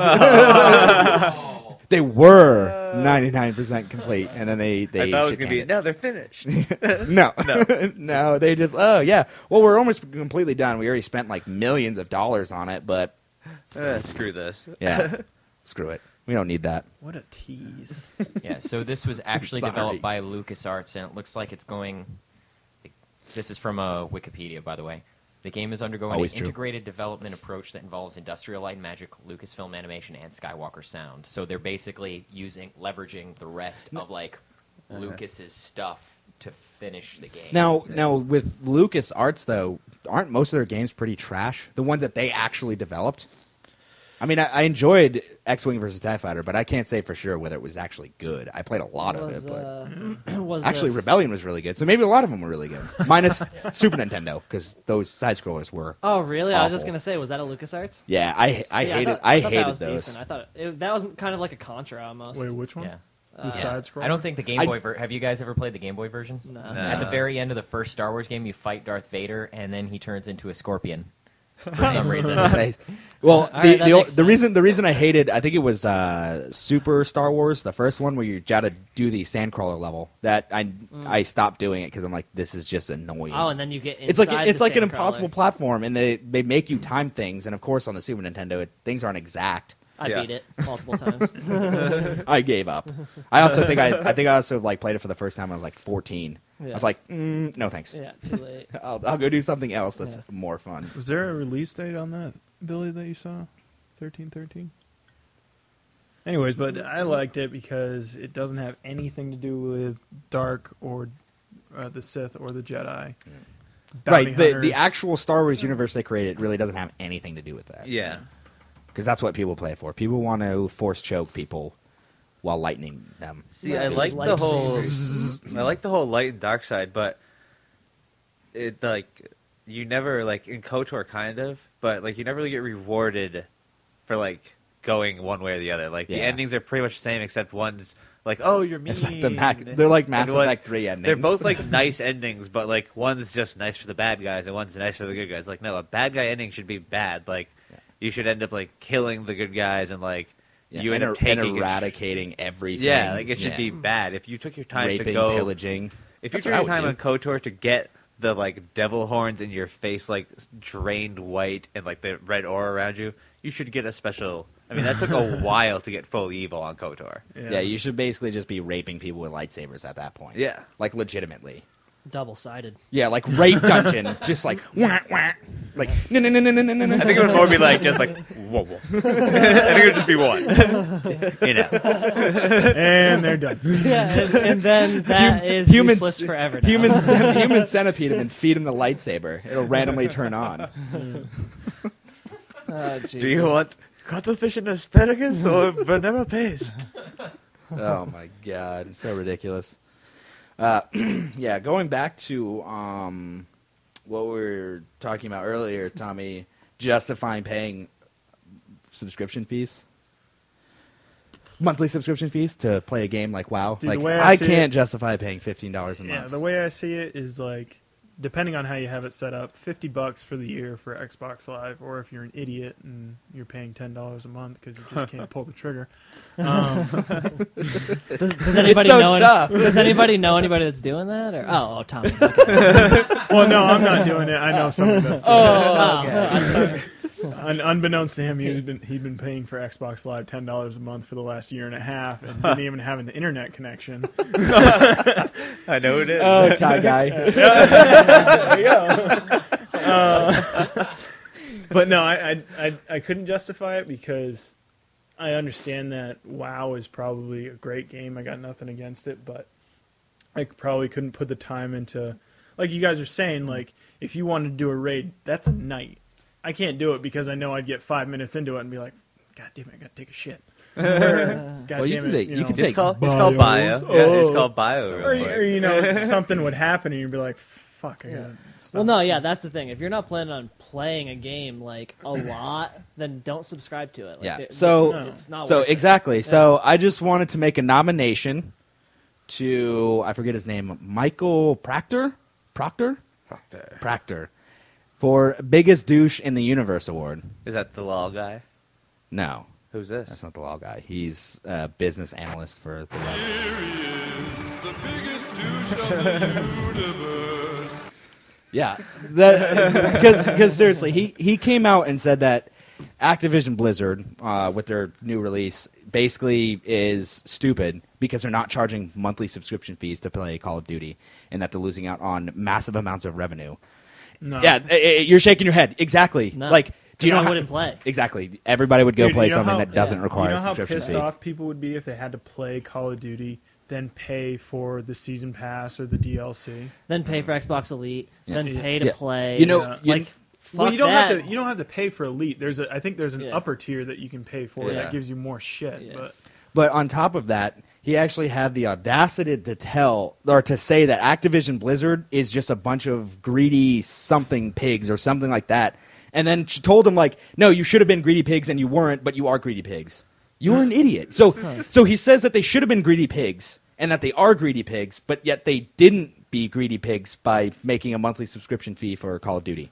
They were 99% complete, and then they I thought it was going to be, chicaned no, they're finished. no, no, they just, oh yeah. Well, we're almost completely done. We already spent like millions of dollars on it, but Screw this. yeah, screw it. We don't need that. What a tease. Yeah, so this was actually Sorry. developed by LucasArts, and it looks like it's going... This is from Wikipedia, by the way. The game is undergoing Always an true. integrated development approach that involves Industrial Light and Magic, Lucasfilm Animation, and Skywalker Sound. So they're basically leveraging the rest of Lucas's stuff to finish the game. Now with LucasArts though, aren't most of their games pretty trash? The ones that they actually developed. I mean, I enjoyed X-Wing versus TIE Fighter, but I can't say for sure whether it was actually good. I played a lot of it, but was actually this- Rebellion was really good. So maybe a lot of them were really good, minus Super Nintendo because those side scrollers were. Oh, really? I was just awful. gonna say, was that a LucasArts? Yeah, I See, hated I thought that hated was those. decent. I thought that was kind of like a Contra almost. Wait, which one? Yeah. The side scroll? I don't think the Game Boy... have you guys ever played the Game Boy version? No. At the very end of the first Star Wars game, you fight Darth Vader, and then he turns into a scorpion for some reason. Nice. Well, All right, that makes the sense. reason I hated, I think it was Super Star Wars, the first one where you got to do the sandcrawler level. That I stopped doing it because I'm like, this is just annoying. Oh, and then you get it's like inside it's the like an sandcrawler. impossible platform, and they make you time things, and of course on the Super Nintendo things aren't exact. I Yeah. beat it multiple times. I gave up. I also think I also like played it for the first time when I was like 14. I Yeah. was like, no thanks. Yeah, too late. I'll go do something else that's Yeah. more fun. Was there a release date on that, Billy, that you saw? 1313? Anyways, but I liked it because it doesn't have anything to do with Dark or the Sith or the Jedi. Bounty Right, the hunters. actual Star Wars universe they created really doesn't have anything to do with that. Yeah. Because that's what people play for. People want to force choke people while lightning them. See, Right, I like there's the whole, lightsabers. I like the whole light and dark side, but it like you never like in KOTOR kind of, but like you never really get rewarded for like going one way or the other. Like the Yeah. endings are pretty much the same, except one's like, oh, you're mean. It's like they're like Mass and one- Effect 3 endings. They're both like nice endings, but like one's just nice for the bad guys and one's nice for the good guys. Like no, a bad guy ending should be bad. Like you should end up like killing the good guys and like you end up and taking eradicating everything. Yeah, like it should Yeah. be bad. If you took your time raping, to go, pillaging. if you That's took what I your time would on KOTOR to get the like devil horns in your face like drained white and like the red aura around you, you should get a special. I mean, that took a while to get full evil on KOTOR. Yeah, you should basically just be raping people with lightsabers at that point. Yeah. Like legitimately. Double-sided. Yeah, like rape dungeon, just like wah, wah. Like no. I think it would more be like just like whoa, whoa. I think it would just be one. You know. And they're done. Yeah, and then that is humans useless forever now. human centipede him and feed him the lightsaber. It'll randomly turn on. Oh, Do you want cuttlefish and asparagus or vanilla paste? Oh my god, so ridiculous. Yeah, going back to what we were talking about earlier, Tommy, justifying paying subscription fees, monthly subscription fees to play a game like WoW. Dude, like the way I see can't it- justify paying $15 a Yeah, month. the way I see it is like, depending on how you have it set up, $50 for the year for Xbox Live, or if you're an idiot and you're paying $10 a month because you just can't pull the trigger. Does anybody so know? tough. Does anybody know anybody that's doing that? Or oh, Tommy. Okay. Well, no, I'm not doing it. I know somebody that's doing Oh, it. Unbeknownst to him, he'd been paying for Xbox Live $10 a month for the last year and a half, and didn't even have an internet connection. I know it is. Oh, tie guy. There you go. But no, I couldn't justify it because I understand that WoW is probably a great game. I got nothing against it, but I probably couldn't put the time into, like you guys are saying, like if you wanted to do a raid, that's a night. I can't do it because I know I'd get 5 minutes into it and be like, God damn it, I gotta take a shit. Or, God Well, you damn can it, take- you know. can It's take called bios. bio. Yeah, it's called bio. or, you know, something would happen and you'd be like, fuck, I gotta stop. Well, no, yeah, that's the thing. If you're not planning on playing a game like a lot, then don't subscribe to it. Like, Yeah. it- So it's not. so worth it. exactly. So I just wanted to make a nomination to, I forget his name, Michael Proctor For biggest douche in the universe award. Is that the law guy? No, Who's this? that's not the law guy. He's a business analyst for the web. Here he is, the biggest douche of the universe. Yeah, because seriously, he came out and said that Activision Blizzard, with their new release, basically is stupid because they're not charging monthly subscription fees to play Call of Duty, and that they're losing out on massive amounts of revenue. No. Yeah, you're shaking your head. Exactly. No. Like, do you know I how, wouldn't play. Exactly. Everybody would go Dude, play you know something how- that doesn't require You know a how subscription pissed fee. off people would be if they had to play Call of Duty, then pay for the season pass or the DLC? Then pay for Xbox Elite. Yeah. Then pay to Yeah. play. You know, like fuck Well, you don't that. have to. You don't have to pay for Elite. I think there's an Yeah. upper tier that you can pay for Yeah. that gives you more shit. Yeah. But on top of that, he actually had the audacity to tell or to say that Activision Blizzard is just a bunch of greedy something pigs or something like that. And then she told him, like, no, you should have been greedy pigs and you weren't, but you are greedy pigs. You're an idiot. So he says that they should have been greedy pigs and that they are greedy pigs, but yet they didn't be greedy pigs by making a monthly subscription fee for Call of Duty.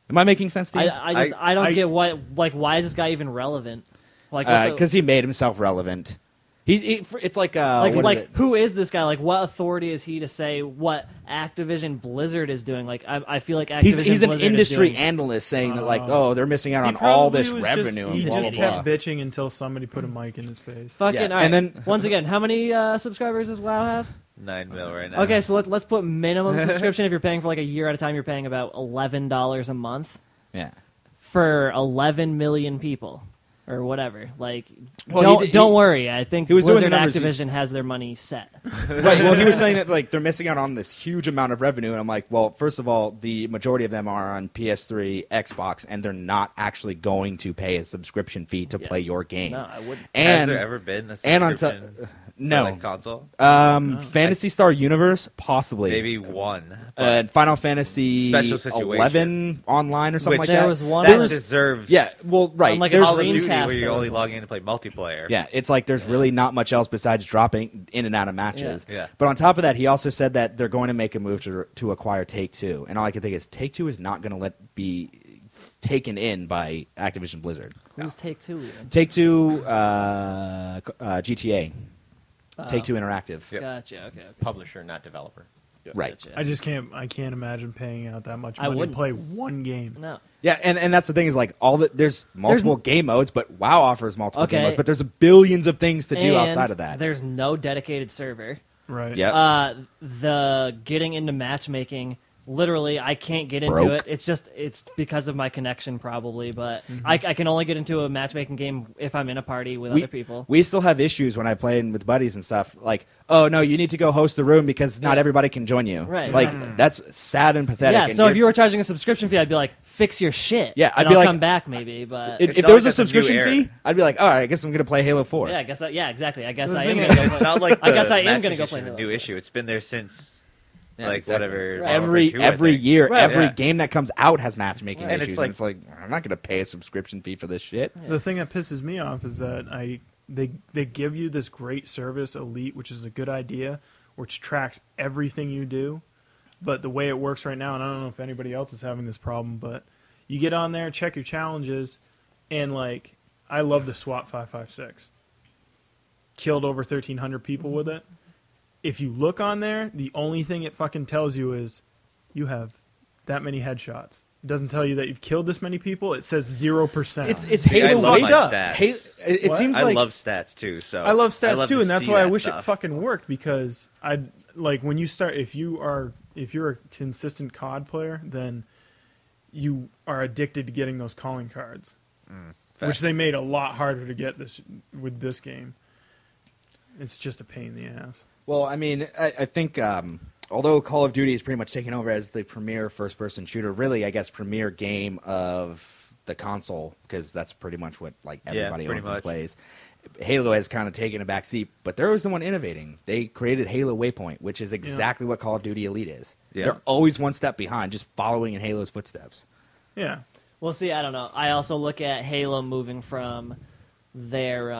Am I making sense to you? I don't get why is this guy even relevant? Like, Because he made himself relevant. It's like what is it? who is this guy? Like, what authority is he to say what Activision Blizzard is doing? Like, I feel like Activision He's an Blizzard industry is doing, analyst saying that, like, Oh. they're missing out He on all probably this was revenue He and blah, just blah, blah. kept bitching until somebody put a mic in his face. fucking. Yeah. All right. And then- once again, how many subscribers does WoW have? 9 mil right now. Okay, so let's put minimum subscription. If you're paying for like a year at a time, you're paying about $11 a month Yeah. for 11 million people. Or whatever. Like, Well, don't worry. I think he was doing Blizzard the numbers. Activision has their money set. Right. Well, he was saying that, like, they're missing out on this huge amount of revenue, and I'm like, well, first of all, the majority of them are on PS3, Xbox, and they're not actually going to pay a subscription fee to Yeah. play your game. No, I wouldn't. And Has there ever been a and on subscription top, for, no, like, console? Phantasy Star Universe possibly, Maybe one. but Final Fantasy Special situation. 11 online or something Which like that. There was one. that There was- deserves Yeah, well, right. On, like, There's Call of Dreamcast, Duty where there you're was only one. logging in to play multiplayer. Yeah, it's like there's really not much else besides dropping in and out of matches. Yeah. But on top of that, he also said that they're going to make a move to acquire Take-Two. And all I can think is Take-Two is not going to be taken in by Activision Blizzard. Who's Take-Two even? Take-Two, GTA. Take-Two Interactive. Yep. Gotcha. Okay. Publisher, not developer. Right. Gotcha. I can't imagine paying out that much I money to wouldn't. play one game. No. Yeah, and that's the thing is like there's multiple game modes, but WoW offers multiple game Okay. modes, but there's billions of things to do And outside of that. There's no dedicated server. Right. Yep. The getting into matchmaking, literally, I can't get into Broke. it. It's because of my connection probably, but I can only get into a matchmaking game if I'm in a party with other people. We still have issues when I play with buddies and stuff. Like, oh no, you need to go host the room because not Yeah. everybody can join you. Right. Like that's sad and pathetic. Yeah, and so if you're- you were charging a subscription fee, I'd be like, fix your shit. Yeah, I'd and be I'll like- come back maybe, but if It's there not was like a that's a new subscription era. fee, I'd be like, all right, I guess I'm gonna play Halo 4. yeah, I guess exactly. I guess The I am thing gonna is, go It's play. not like I guess I am match gonna go issue's play a Halo. new issue. It's been there since Yeah, like exactly. whatever. Right. Modern Warfare 2, I Every think. year, Right. every Yeah. game that comes out has matchmaking And it's issues. like- and it's like I'm not gonna pay a subscription fee for this shit. The thing that pisses me off is that they give you this great service, Elite, which is a good idea, which tracks everything you do. But the way it works right now, and I don't know if anybody else is having this problem, but you get on there, check your challenges, and like I love the SWAT 556. Killed over 1,300 people with it. If you look on there, the only thing it fucking tells you is you have that many headshots. It doesn't tell you that you've killed this many people. It says 0%. It's See, I Halo. love Wake my up. stats. It What? seems I like love stats too. So I love stats too, to and that's see why I that wish it stuff. fucking worked because I like when you start if you're a consistent COD player, then you are addicted to getting those calling cards, which Fact. they made a lot harder to get with this game. It's just a pain in the ass. Well, I mean, I think although Call of Duty is pretty much taken over as the premier first-person shooter, really, I guess, premier game of the console, because that's pretty much what like everybody pretty owns and much. plays. Halo has kind of taken a back seat, but they're always the one innovating. They created Halo Waypoint, which is exactly what Call of Duty Elite is. Yeah. They're always one step behind, just following in Halo's footsteps. Yeah, Well, see, I don't know. I also look at Halo moving from their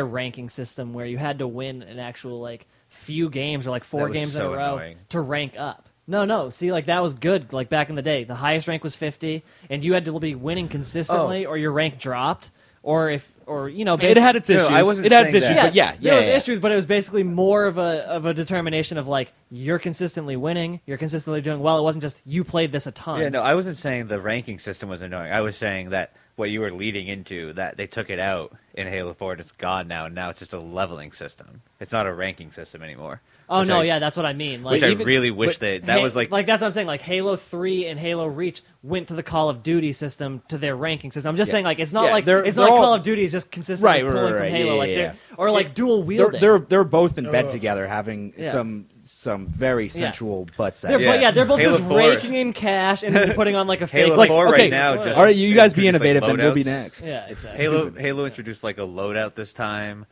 ranking system where you had to win an actual like few games or like 4 That was games so in a row annoying. to rank up. No. See, like that was good. Like back in the day, the highest rank was 50, and you had to be winning consistently, or your rank dropped, or It had its issues. I wasn't it had its saying issues, that. but yeah. There was issues, but it was basically more of a determination of like you're consistently winning, you're consistently doing well. It wasn't just you played this a ton. Yeah, no, I wasn't saying the ranking system was annoying. I was saying that what you were leading into, that they took it out in Halo 4 and it's gone now, and now it's just a leveling system. It's not a ranking system anymore. Oh Which no, I- yeah, that's what I mean. Like, Which I really wish that was like... that's what I'm saying. Like Halo 3 and Halo Reach went to the Call of Duty system, to their ranking system. I'm just saying, like, it's not like they're all, all- Call of Duty is just consistently Right, pulling from Halo, like or like dual wielding. They're both in bed together, having Yeah. some very sensual butt sex. They're both Halo just 4. raking in cash and then putting on like a fake. Halo Like, 4 okay, right now just... all right, you guys be introduced, innovative, like, then we'll be loadouts. next. yeah, exactly. Halo introduced like a loadout this time.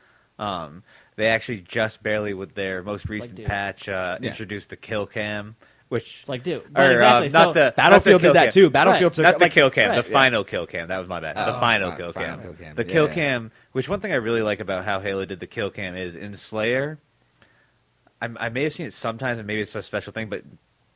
They actually just barely, with their most recent dude. patch, introduced the kill cam, which It's like, dude, or, exactly. not so, the Battlefield not the did that kill too. Battlefield took Not the like, kill cam, right, the final kill cam. That was my bad. The final kill final cam. kill cam, The kill yeah. cam, which one thing I really like about how Halo did the kill cam is in Slayer, I may have seen it sometimes and maybe it's a special thing, but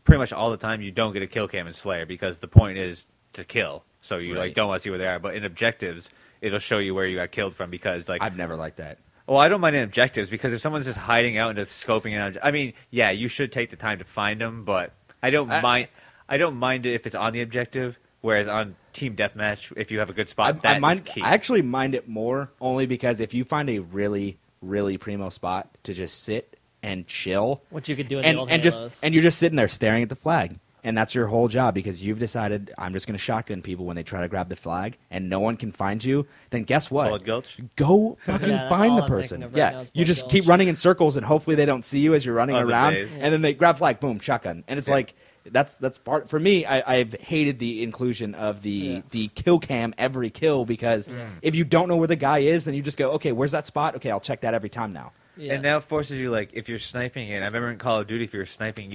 pretty much all the time you don't get a kill cam in Slayer because the point is to kill. So you like Right. don't want to see where they are. But in objectives, it'll show you where you got killed from because like I've never liked that. well, I don't mind in objectives because if someone's just hiding out and just scoping it out, I mean, yeah, you should take the time to find them, but I don't mind. I don't mind it if it's on the objective. Whereas on team deathmatch, if you have a good spot, that is key. I actually mind it more only because if you find a really, really primo spot to just sit and chill, what you could do in the old and Halos. you're just sitting there staring at the flag, and that's your whole job because you've decided I'm just going to shotgun people when they try to grab the flag, and no one can find you. Then guess what? Blood Gulch. Go fucking Yeah, that's find all the I'm person. thinking of right now Yeah, is you Blood just Gulch. keep running in circles, and hopefully they don't see you as you're running On the around, days. and then they grab flag, boom, shotgun, and it's like. That's part for me. I've hated the inclusion of the kill cam every kill because if you don't know where the guy is, then you just go, okay, where's that spot? Okay, I'll check that every time now. Yeah. And now it forces you, like, if you're sniping, and I remember in Call of Duty, if you were sniping,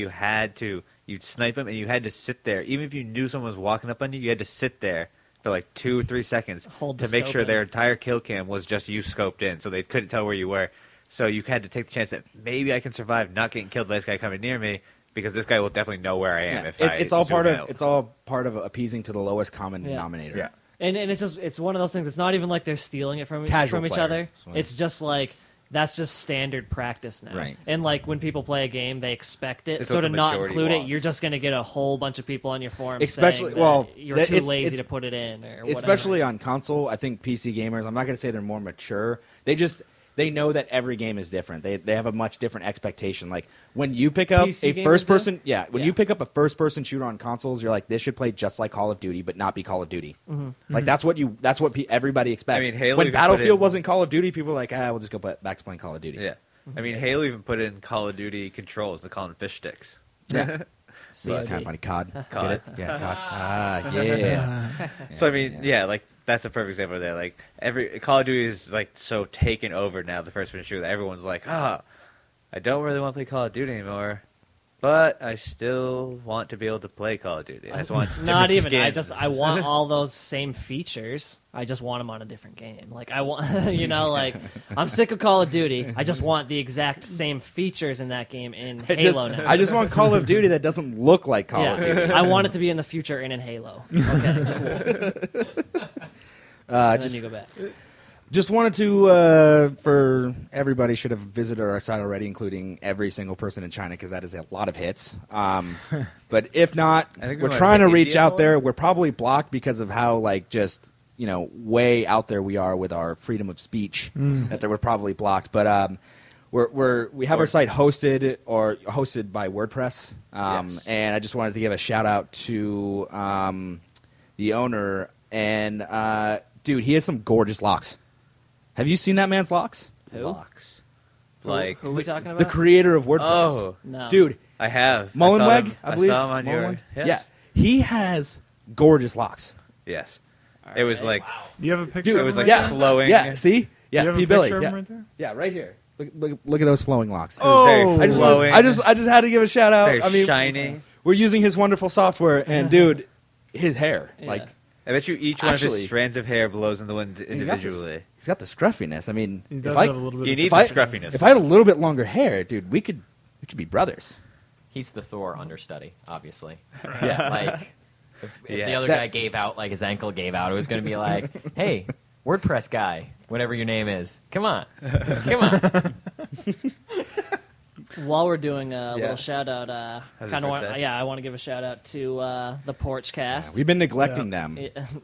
you'd snipe them, and you had to sit there. Even if you knew someone was walking up on you, you had to sit there for like 2 or 3 seconds Hold to the make scope sure in. their entire kill cam was just you scoped in, so they couldn't tell where you were. So you had to take the chance that maybe I can survive not getting killed by this guy coming near me, because this guy will definitely know where I am if I it's all zoom part of out. it's all part of appeasing to the lowest common denominator. Yeah. And it's one of those things. It's not even like they're stealing it from Casual each player. other. So- It's just like that's just standard practice now. Right. And like when people play a game, they expect it. It's So what to the not majority include it, wants. you're just going to get a whole bunch of people on your forum Especially- saying that well, you're that- too it's- lazy it's- to put it in, or whatever. Especially on console, I think PC gamers. I'm not going to say they're more mature. They know that every game is different. They have a much different expectation. Like when you pick up PC a gamers first do? person, when Yeah. you pick up a first person shooter on consoles, you're like, this should play just like Call of Duty, but not be Call of Duty. Like that's what everybody expects. I mean, Halo when even put Battlefield in- wasn't Call of Duty, people were like, we'll just go back to playing Call of Duty. Yeah. I mean, Halo even put in Call of Duty controls. They call them fish sticks. Yeah. COD. It's kind of funny. COD. COD. Get it? Yeah, COD. Yeah. So I mean, yeah, like that's a perfect example there. Like every Call of Duty is like so taken over now, the first person shooter, that everyone's like, I don't really want to play Call of Duty anymore, but I still want to be able to play Call of Duty. I just want Not different even. skins. I want all those same features. I just want them on a different game. Like I want, like I'm sick of Call of Duty. I just want the exact same features in that game in Halo now. I just want Call of Duty that doesn't look like Call of Duty. I want it to be in the future and in Halo. Okay, cool. And then you go back. Just wanted to, for everybody should have visited our site already, including every single person in China, because that is a lot of hits. But if not, I think we we're might trying to have reach India out for there. it. We're probably blocked because of how, way out there we are with our freedom of speech. That we're probably blocked. But we have our site hosted by WordPress. Yes. And I just wanted to give a shout out to the owner. And dude, he has some gorgeous locks. Have you seen that man's locks? Who? Locks. Like Who are we talking about? The creator of WordPress. Oh, No. Dude, I have Mullenweg, I believe. I saw him on your. Mullenweg? Yes. Yeah, he has gorgeous locks. Yes. It was like Do you have a picture? Dude, of it was him like right there? flowing. Yeah, see? Yeah, Do you have a P. Billy. picture of Yeah. him right there? Yeah, right here. Look at those flowing locks. Oh, Very I just, flowing. I just had to give a shout out. Very I mean, shiny. we're using his wonderful software, and dude, his hair, Yeah. like I bet you each one of Actually- his strands of hair blows in the wind he's got this- individually. he's got the scruffiness. I mean, He if does I have a little bit You of need if the I- scruffiness. if I had a little bit longer hair, dude, we could be brothers. He's the Thor understudy, obviously. Yeah. Like, if Yeah. the other guy gave out, like his ankle gave out, it was going to be like, hey, WordPress guy, whatever your name is, come on. Come on. While we're doing a Yeah. little shout out, was kind gonna of want, say. yeah, I want to give a shout out to the Porchcast. We've been neglecting them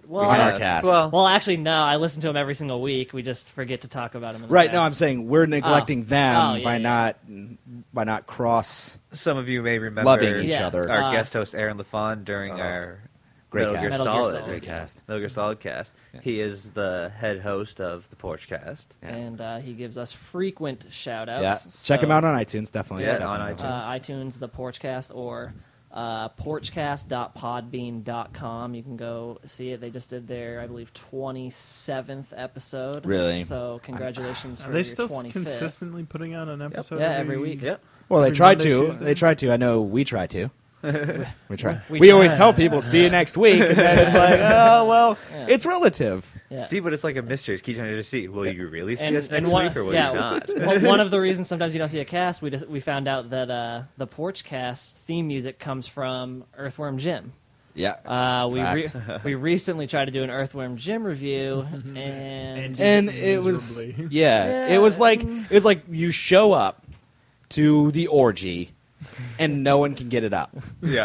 Well, on I- our cast. well, actually, no. I listen to them every single week. We just forget to talk about them. In the Right, past. no, I'm saying we're neglecting them Oh, yeah, yeah. by not cross Some of you may remember loving each Yeah. other. our guest host Aaron LaFon during Oh. our Great Metal cast. Gear Metal Gear Solid. Solid. Great cast. Metal Gear Solid cast. Yeah. He is the head host of the Porchcast. Yeah. And he gives us frequent shout outs. Yeah, check them out on iTunes, definitely. Yeah, definitely. on iTunes, the Porchcast, or porchcast.podbean.com. You can go see it. They just did their, I believe, 27th episode. Really? So congratulations for Are they your still 25th. consistently putting out an episode? Yeah, every week. Yep. Well, they Every tried Monday, to. Tuesday? They tried to. I know we try to. We try. We We always try. tell people, "See you next week," and then it's like, "Oh, well, Yeah. it's relative." Yeah. See, but it's like a mystery. Keep trying to see. Will you really see And- us and next one- week, or will yeah. you not? Well, one of the reasons sometimes you don't see a cast, we found out that the Porchcast theme music comes from Earthworm Jim. Yeah. We recently tried to do an Earthworm Jim review, and And it was Miserably. yeah, it was like you show up to the orgy and no one can get it up. Yeah.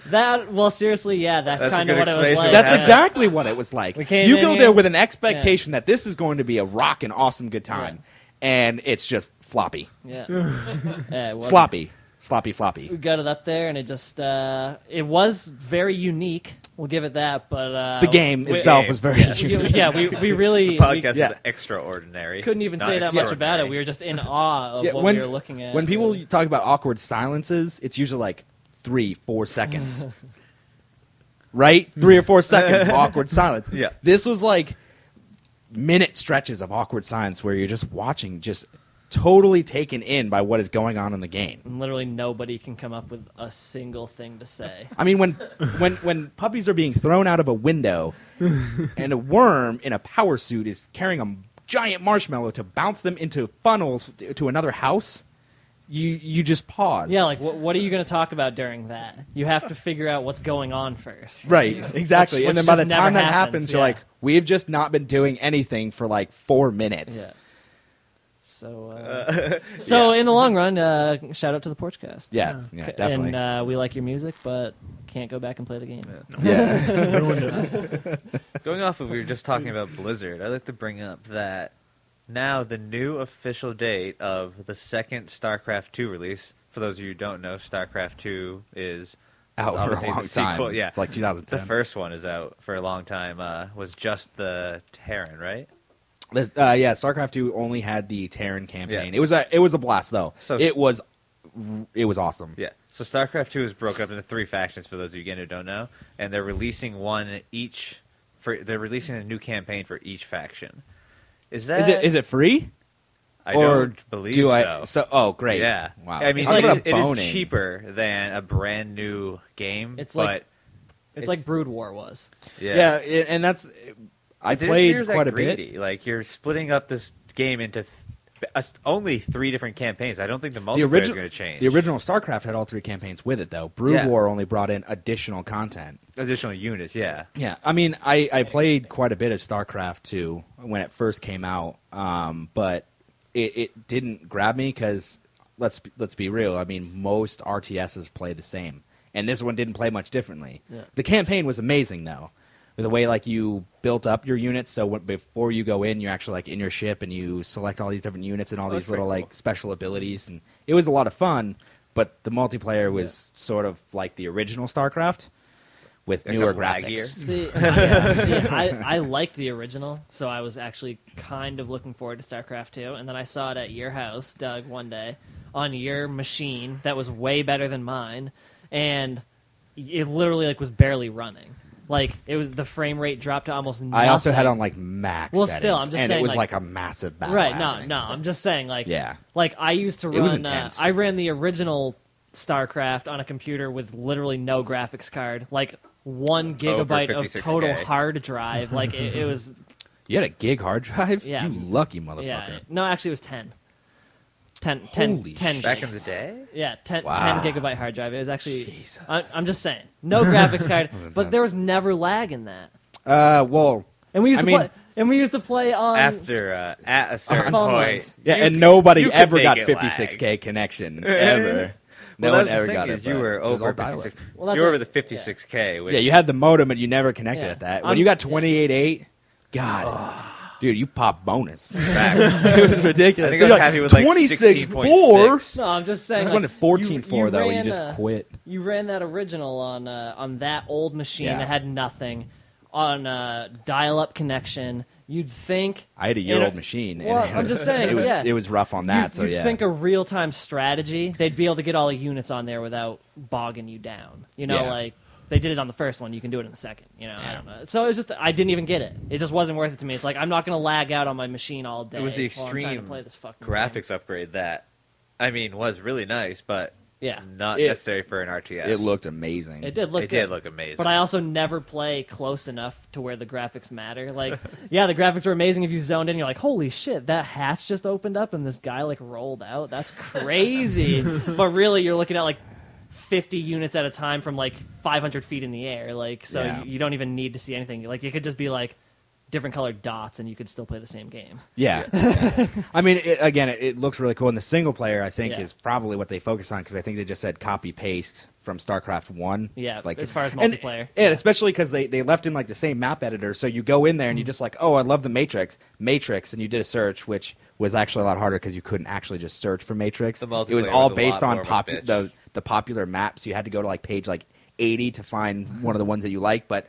that well, seriously, yeah, that's That's a kind of good what it was explanation. like. That's Yeah. exactly what it was like. We came You in go here- there with an expectation that this is going to be a rockin' awesome good time, Yeah. and it's just floppy. Yeah, yeah, it was. Sloppy. We got it up there, and it just it was very unique. We'll give it that, but The game itself was very yeah, we really Podcast Yeah. is extraordinary. couldn't even Not say that much about it. extraordinary. We were just in awe of Yeah, what we were looking at. when people talk about awkward silences, it's usually like 3-4 seconds. Right? 3 or 4 seconds of awkward silence. Yeah. This was like minute stretches of awkward silence where you're just watching, just totally taken in by what is going on in the game. literally nobody can come up with a single thing to say. I mean, when puppies are being thrown out of a window and a worm in a power suit is carrying a giant marshmallow to bounce them into funnels to another house, you just pause. Yeah, like what are you going to talk about during that? You have to figure out what's going on first. Right, exactly. Which and then by the just time never that happens, happens, you're yeah. like, we've just not been doing anything for like 4 minutes. Yeah. So, in the long run, shout out to the Porchcast. Yeah, definitely. And we like your music, but can't go back and play the game. yeah. Ruined it. Going off of we were just talking about Blizzard, I'd like to bring up that now the new official date of the second StarCraft 2 release, for those of you who don't know, StarCraft 2 is Out for a obviously the long sequel. time. Yeah. It's like 2010. The first one is out for a long time, was just the Terran, right? Yeah, StarCraft 2 only had the Terran campaign. Yeah. It was a blast though. So- it was awesome. Yeah. So StarCraft 2 is broken up into 3 factions for those of you again who don't know, and they're releasing one each. They're releasing a new campaign for each faction. Is it free? I or don't believe do so. I? So great. Yeah. Wow. I mean, Talk about it is boning. cheaper than a brand new game. It's but like- It's like Brood War was. Yeah, and that's I played quite a bit. greedy. Like you're splitting up this game into only 3 different campaigns. I don't think the multiplayer is going to change. The original StarCraft had all 3 campaigns with it though. Brood Yeah. War only brought in additional content. additional units, yeah. Yeah, I mean, I played quite a bit of StarCraft 2 when it first came out, but it didn't grab me because let's be real. I mean, most RTSs play the same, and this one didn't play much differently. Yeah. The campaign was amazing though, with the way like you built up your units. So before you go in, you're actually like in your ship and you select all these different units and all That's these little pretty like special abilities, and it was a lot of fun. But the multiplayer was sort of like the original StarCraft with Except newer laggier. graphics. See, I liked the original, so I was actually kind of looking forward to StarCraft 2. And then I saw it at your house, Doug, one day on your machine that was way better than mine, and it literally like was barely running. Like it was the frame rate dropped to almost nothing. I also had on like max Well, settings, still, I'm just and saying, it was like- like a massive battle. right. happening. No, I'm just saying like Yeah. Like I used to run. It was intense. I ran the original StarCraft on a computer with literally no graphics card, like 1 gigabyte of 56K. total hard drive. Like it was. You had a gig hard drive? Yeah. You lucky motherfucker. Yeah. No, actually, it was 10. 10 Holy Back in gigs. the day? Yeah, 10 Wow. 10 gigabyte hard drive. It was actually. Jesus. I'm just saying, no graphics card, Wasn't but intense. there was never lag in that. Well, And we used I to mean- play. And we used to play on. After, at a certain phone point. lines. yeah, you- and nobody you could ever make got it 56K connection ever. No Well, one that's the ever thing got is it. You but were it was over all dial-up. 56. Well, that's you were what- over the 56K. Which, Yeah, you had the modem and you never connected Yeah. at that. When I'm- you got yeah. 28.8, God, dude, you pop bonus. back. It was ridiculous. I think I was happy with like 26.4. 16.6. No, I'm just saying. That's like, when at 14.4 though, when you ran, just quit. You ran that original on that old machine Yeah. that had nothing on dial-up connection. You'd think I had a year-old machine. Well, and it I'm was, just saying, it was yeah. it was rough on that. You'd yeah, think a real-time strategy, they'd be able to get all the units on there without bogging you down. You know, Yeah. like they did it on the first one. You can do it in the second. You know, I Yeah. don't know. So it was just I didn't even get it. It just wasn't worth it to me. It's like I'm not going to lag out on my machine all day. It was the while I'm trying to extreme play this fucking graphics game. upgrade that, I mean, was really nice, but Yeah, not It- necessary for an RTS. it looked amazing. it did look. It good. did look amazing. But I also never play close enough to where the graphics matter. Like, yeah, the graphics were amazing if you zoned in. You're like, holy shit, that hatch just opened up and this guy like rolled out. That's crazy. But really, you're looking at like 50 units at a time from like 500 feet in the air. Like, so Yeah. you don't even need to see anything. Like, it could just be like different colored dots and you could still play the same game. Yeah. I mean, it looks really cool. And the single player, I think, Yeah. is probably what they focus on because I think they just said copy paste from StarCraft 1. Yeah, like as far as and- multiplayer. And especially because they left in like the same map editor. So you go in there and you just like, oh, I love the Matrix, and you did a search, which was actually a lot harder because you couldn't actually just search for Matrix. The It was multiplayer all was a based lot on more of a bitch. the popular maps. You had to go to like page like 80 to find one of the ones that you like, but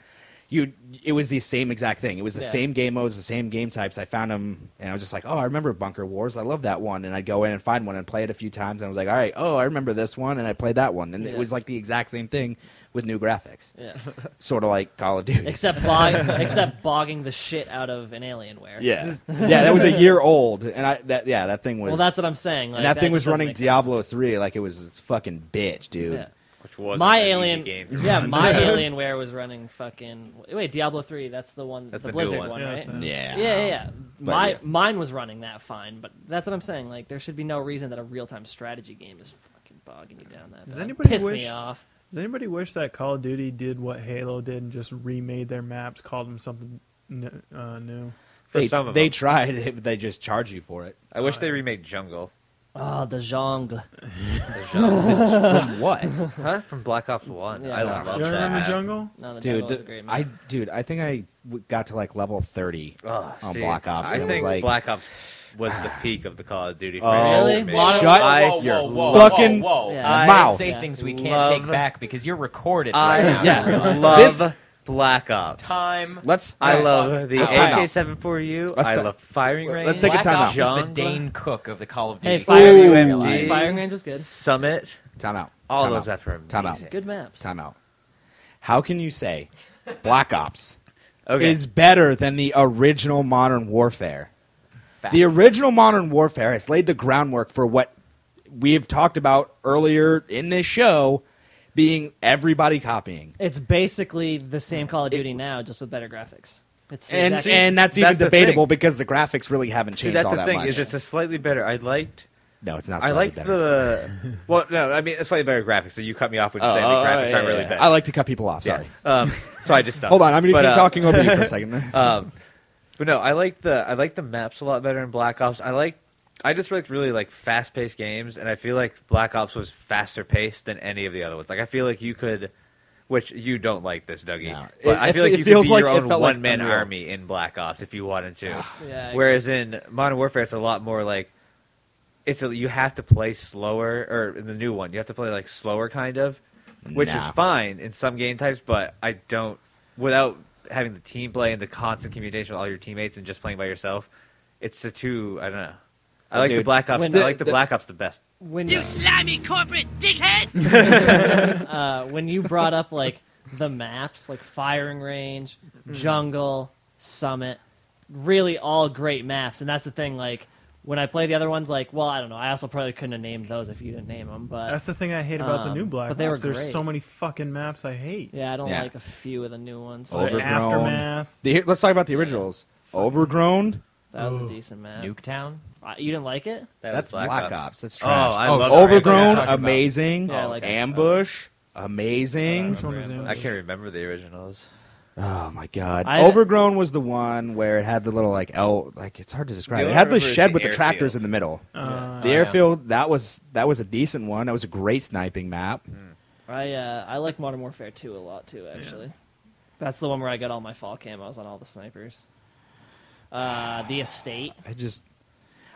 it was the same exact thing. It was the Yeah. same game modes, the same game types. I found them, and I was just like, oh, I remember Bunker Wars. I love that one. And I'd go in and find one and play it a few times, and I was like, all right, oh, I remember this one, and I played that one. And it Yeah. was like the exact same thing with new graphics. Yeah. Sort of like Call of Duty. except bogging the shit out of an Alienware. Yeah. Yeah, that was a year old. And that thing was... Well, that's what I'm saying. Like, And that thing just was doesn't running make sense. Diablo 3 like it was a fucking bitch, dude. Yeah. which was My an Alien, easy game to yeah, run. my Alienware was running fucking. Wait, Diablo 3. That's the one. That's the the new Blizzard one. one, Yeah, right? that's it. Yeah. Yeah. But, yeah. Mine was running that fine, but that's what I'm saying. Like, there should be no reason that a real-time strategy game is fucking bogging you down that Does bad. anybody Piss wish- me off. Does anybody wish that Call of Duty did what Halo did and just remade their maps, called them something new? For some of They them. tried, they just charge you for it. I wish they remade Jungle. Oh, the jungle. From what? Huh? From Black Ops 1. Yeah. I You love You don't remember that. Jungle? No, the Dude, jungle was a great map. I think I got to like level 30 Oh, on see, Black Ops. I and it was think like, Black Ops was the peak of the Call of Duty Oh, franchise. Really? for me. Modern- Shut I- your fucking Yeah. I- mouth. Say Yeah. things we can't Love- take back because you're recorded. I right now. Yeah. love This- Black Ops. Time. Let's I Right. love the Let's time out. AK-74U. Let's I ti- love firing range. let's take a Black time Ops out. is the Jungle. Dane Cook of the Call of Hey, Duty. Firing UMD. Range, Firing Range was good. Summit. time out. All Time those out. maps were amazing. Time out. Good maps. Time out. How can you say Black Ops Okay. is better than the original Modern Warfare? Fact. The original Modern Warfare has laid the groundwork for what we've talked about earlier in this show, being everybody copying. It's basically the same Call of Duty now, just with better graphics. It's the And exact same- and that's even That's the debatable thing. because the graphics really haven't See, changed that's all the that thing. much. Is it's a slightly better. No, it's not. I slightly like better. the. Well, no, I mean a slightly better graphics. So you cut me off when you say the graphics aren't really bad. I like to cut people off. Sorry. Yeah. So I just stopped. Hold on. I'm going to But, keep talking over you for a second. But no, I like the maps a lot better in Black Ops. I just really like fast paced games, and I feel like Black Ops was faster paced than any of the other ones. Like I feel like you could, which you don't like this, Dougie, No. but I feel like It you feels could be like- your it own felt like one man Unreal. army in Black Ops if you wanted to. Yeah, I Whereas in Modern Warfare, it's a lot more like you have to play slower, or in the new one, you have to play like slower kind of, which is Nah. fine in some game types, but I don't without having the team play and the constant communication with all your teammates and just playing by yourself. It's the two. I don't know. I like the Dude, Black Ops. when I like the the- Black Ops the best. when You slimy corporate dickhead! when you brought up like the maps, like Firing Range, Jungle, Summit, really all great maps, and that's the thing. Like when I play the other ones, like I don't know. I also probably couldn't have named those if you didn't name them, but That's the thing I hate about the new Black but they were Ops. There's great. so many fucking maps I hate. yeah, I don't Yeah. like a few of the new ones. Overgrown. Aftermath. Let's talk about the originals. Overgrown, That was a Ooh. decent map. Nuketown. You didn't like it? That's Black Ops. That's Oh, trash. I Oh, love sorry, Overgrown, I thought you were talking about- amazing. Yeah, I like Ambush, amazing. Which one was Ambush? I can't remember the originals. Oh my god! I- Overgrown was the one where it had the little like it's hard to describe. The It only had I the remember is shed the with the tractors airfield. in the middle. Uh, The yeah. airfield that was a decent one. That was a great sniping map. I like Modern Warfare 2 a lot too. Actually, that's the one where I got all my fall camos on all the snipers. The Estate.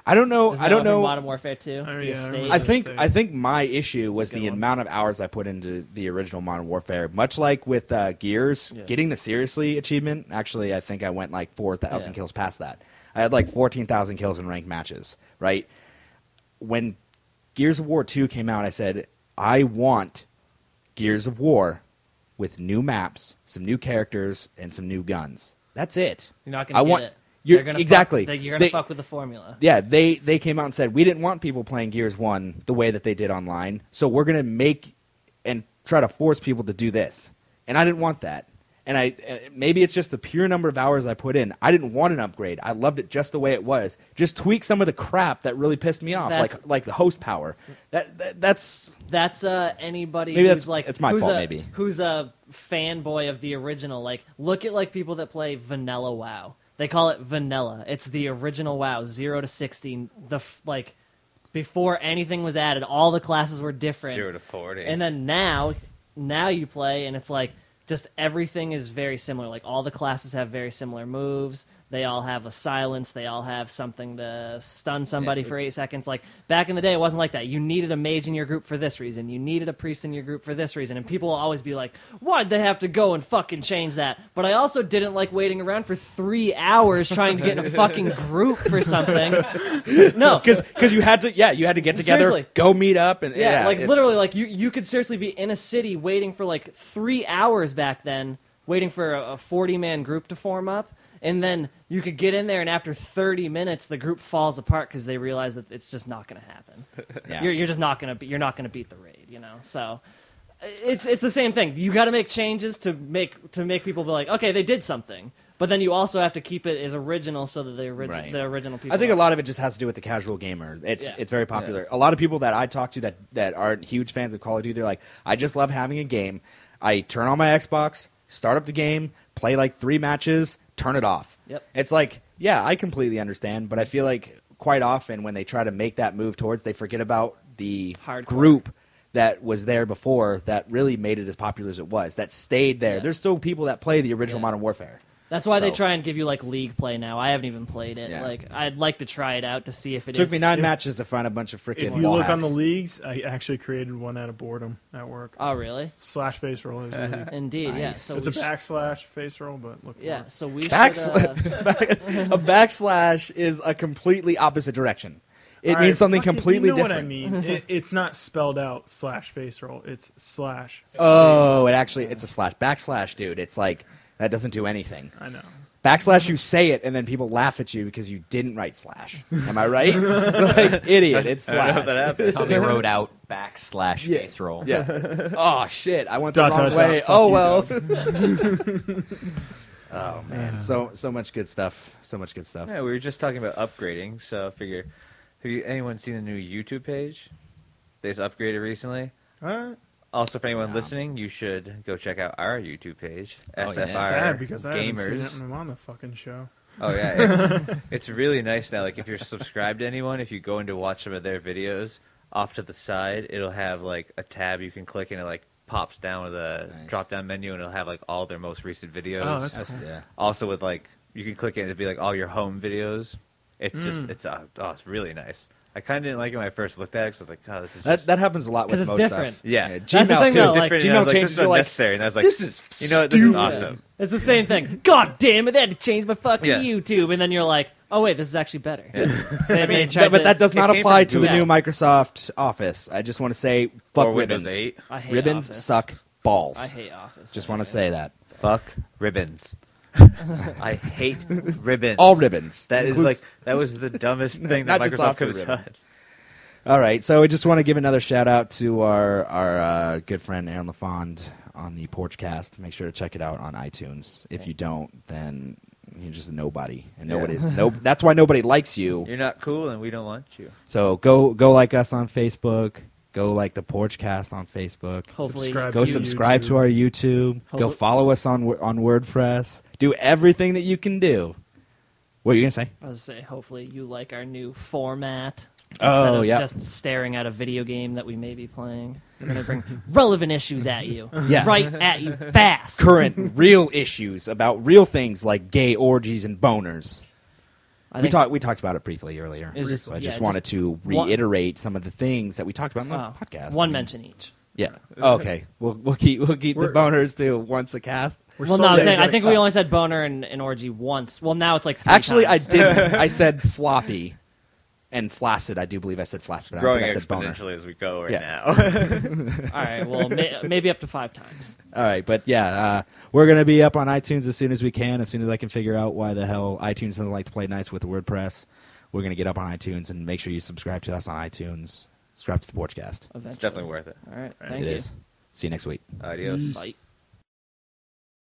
I don't know. Isn't I that don't one from know. Modern Warfare 2. Oh, The yeah, I Estate. remember I that. think Estate. I think my issue was That's a good the one. amount of hours I put into the original Modern Warfare. Much like with Gears, Yeah. getting the Seriously achievement. Actually, I think I went like 4,000 Yeah. kills past that. I had like 14,000 kills in ranked matches. Right when Gears of War 2 came out, I said I want Gears of War with new maps, some new characters, and some new guns. That's it. You're not I gonna want- get it. you're- They're gonna exactly. You're gonna They- fuck with the formula. Yeah, they came out and said we didn't want people playing Gears 1 the way that they did online, so we're going to make and try to force people to do this. And I didn't want that. And maybe it's just the pure number of hours I put in. I didn't want an upgrade. I loved it just the way it was. Just tweak some of the crap that really pissed me off, like the host power. That's That's anybody Maybe who's that's- like it's my who's fault, a, maybe. who's a fanboy of the original. Like, look at like people that play vanilla WoW. They call it vanilla. It's the original WoW, 0 to 60. Like before anything was added, all the classes were different. 0 to 40. And then now you play, and it's like just everything is very similar. Like all the classes have very similar moves. They all have a silence. They all have something to stun somebody for 8 seconds. Like back in the day, it wasn't like that. You needed a mage in your group for this reason. You needed a priest in your group for this reason. And people will always be like, "Why'd they have to go and fucking change that?" But I also didn't like waiting around for 3 hours trying to get in a fucking group for something. No, because you had to get together, Seriously. go meet up, and literally, like you could seriously be in a city waiting for like 3 hours back then, waiting for a 40-man group to form up, and then you could get in there, and after 30 minutes, the group falls apart because they realize that it's just not going to happen. Yeah. You're just not going to you're not going to beat the raid, you know. So it's the same thing. You got to make changes to make people be like, okay, they did something. But then you also have to keep it as original so that the original people. I think a lot of it just has to do with the casual gamer. It's very popular. A lot of people that I talk to that aren't huge fans of Call of Duty, they're like, I just love having a game. I turn on my Xbox, start up the game, play like 3 matches, turn it off. Yep. It's like, yeah, I completely understand, but I feel like quite often when they try to make that move towards, they forget about the Hardcore. group that was there before that really made it as popular as it was, that stayed there. Yeah. There's still people that play the original Yeah. Modern Warfare. That's why they So- try and give you like league play now. I haven't even played it. Yeah. Like I'd like to try it out to see if it Took is. me 9 matches to find a bunch of freaking If you wall look on hacks. the leagues, I actually created one out of boredom at work. Oh really? Slash face roll is a league. Indeed, yeah. Nice. So It's a we sh- backslash face roll, but look for Yeah, it. so we should. A backslash is a completely opposite direction. It All right, means something fucking- completely you know different. what I mean? It's not spelled out slash face roll. It's slash. Oh, it's a slash. Backslash, dude. It's like, that doesn't do anything. I know. Backslash, you say it, and then people laugh at you because you didn't write slash. Am I right? Like, idiot, it's I don't know slash. if that happened. Tommy wrote out backslash Yeah. face roll. Yeah. Oh, shit. I went the Dot, wrong dot, way. dot, Oh, fuck well. Oh, man. So much good stuff. So much good stuff. Yeah, we were just talking about upgrading, so I figure, anyone seen the new YouTube page? They just upgraded recently. All right. Also, for anyone listening, you should go check out our YouTube page, Oh, yeah. SFR Sad because I haven't seen it Gamers. when I'm on the fucking show. Oh yeah, it's really nice now. Like if you're subscribed to anyone, if you go in to watch some of their videos, off to the side, it'll have like a tab you can click, and it like pops down with a Nice. drop down menu, and it'll have like all their most recent videos. Oh, that's cool. Yeah. Also with like you can click it and it'll be like all your home videos. It's just it's really nice. I kind of didn't like it when I first looked at it because I was like, oh, this is just... That happens a lot with 'Cause it's most different. stuff. Yeah. That's the Gmail thing, too. though, like- different, and I Gmail was like, changes. this You're is like, unnecessary, and I was like, this is you know what, this is stupid. awesome. It's the same thing. God damn it, they had to change my fucking Yeah. YouTube, and then you're like, oh wait, this is actually better. Yeah. They tried But to- that does not It came apply from to the Google. new Microsoft Office. I just want to say, fuck Or Windows ribbons. 8. I hate Ribbons Office. suck balls. I hate Office. Just want to say that. Fuck ribbons. I hate ribbons. All ribbons. That is Includes- like that was the dumbest thing that Not just Microsoft software could have done. ribbons. All right, so I just want to give another shout out to our good friend Aaron LaFond on the Porchcast. Make sure to check it out on iTunes. If you don't, then you're just a nobody, and that's why nobody likes you. You're not cool, and we don't want you. So go like us on Facebook. Go like the Porchcast on Facebook. Hopefully, Go subscribe to our YouTube. Go follow us on WordPress. Do everything that you can do. What are you gonna say? I was gonna say, hopefully you like our new format. Oh, Instead of yeah. just staring at a video game that we may be playing. We're going to bring relevant issues at you. Yeah. Right at you, fast. Current, real issues about real things like gay orgies and boners. We talked about it briefly earlier. Just, so I just wanted to reiterate some of the things that we talked about in the podcast. One mention each. Yeah. Okay. We'll keep the boners to once a cast. Well, no, I'm saying I think we only said boner and orgy once. Well, now it's like 3 Actually, times. I didn't. I said floppy and flaccid. I do believe I said flaccid. But Growing I don't think I said boner. exponentially as we go right Yeah. now. All right, well, maybe up to 5 times. All right, but yeah, we're going to be up on iTunes as soon as we can, as soon as I can figure out why the hell iTunes doesn't like to play nice with WordPress. We're going to get up on iTunes, and make sure you subscribe to us on iTunes. Subscribe to the Porchcast. Eventually. It's definitely worth it. All right, Right. thank It you. is. See you next week. Adios. Bye.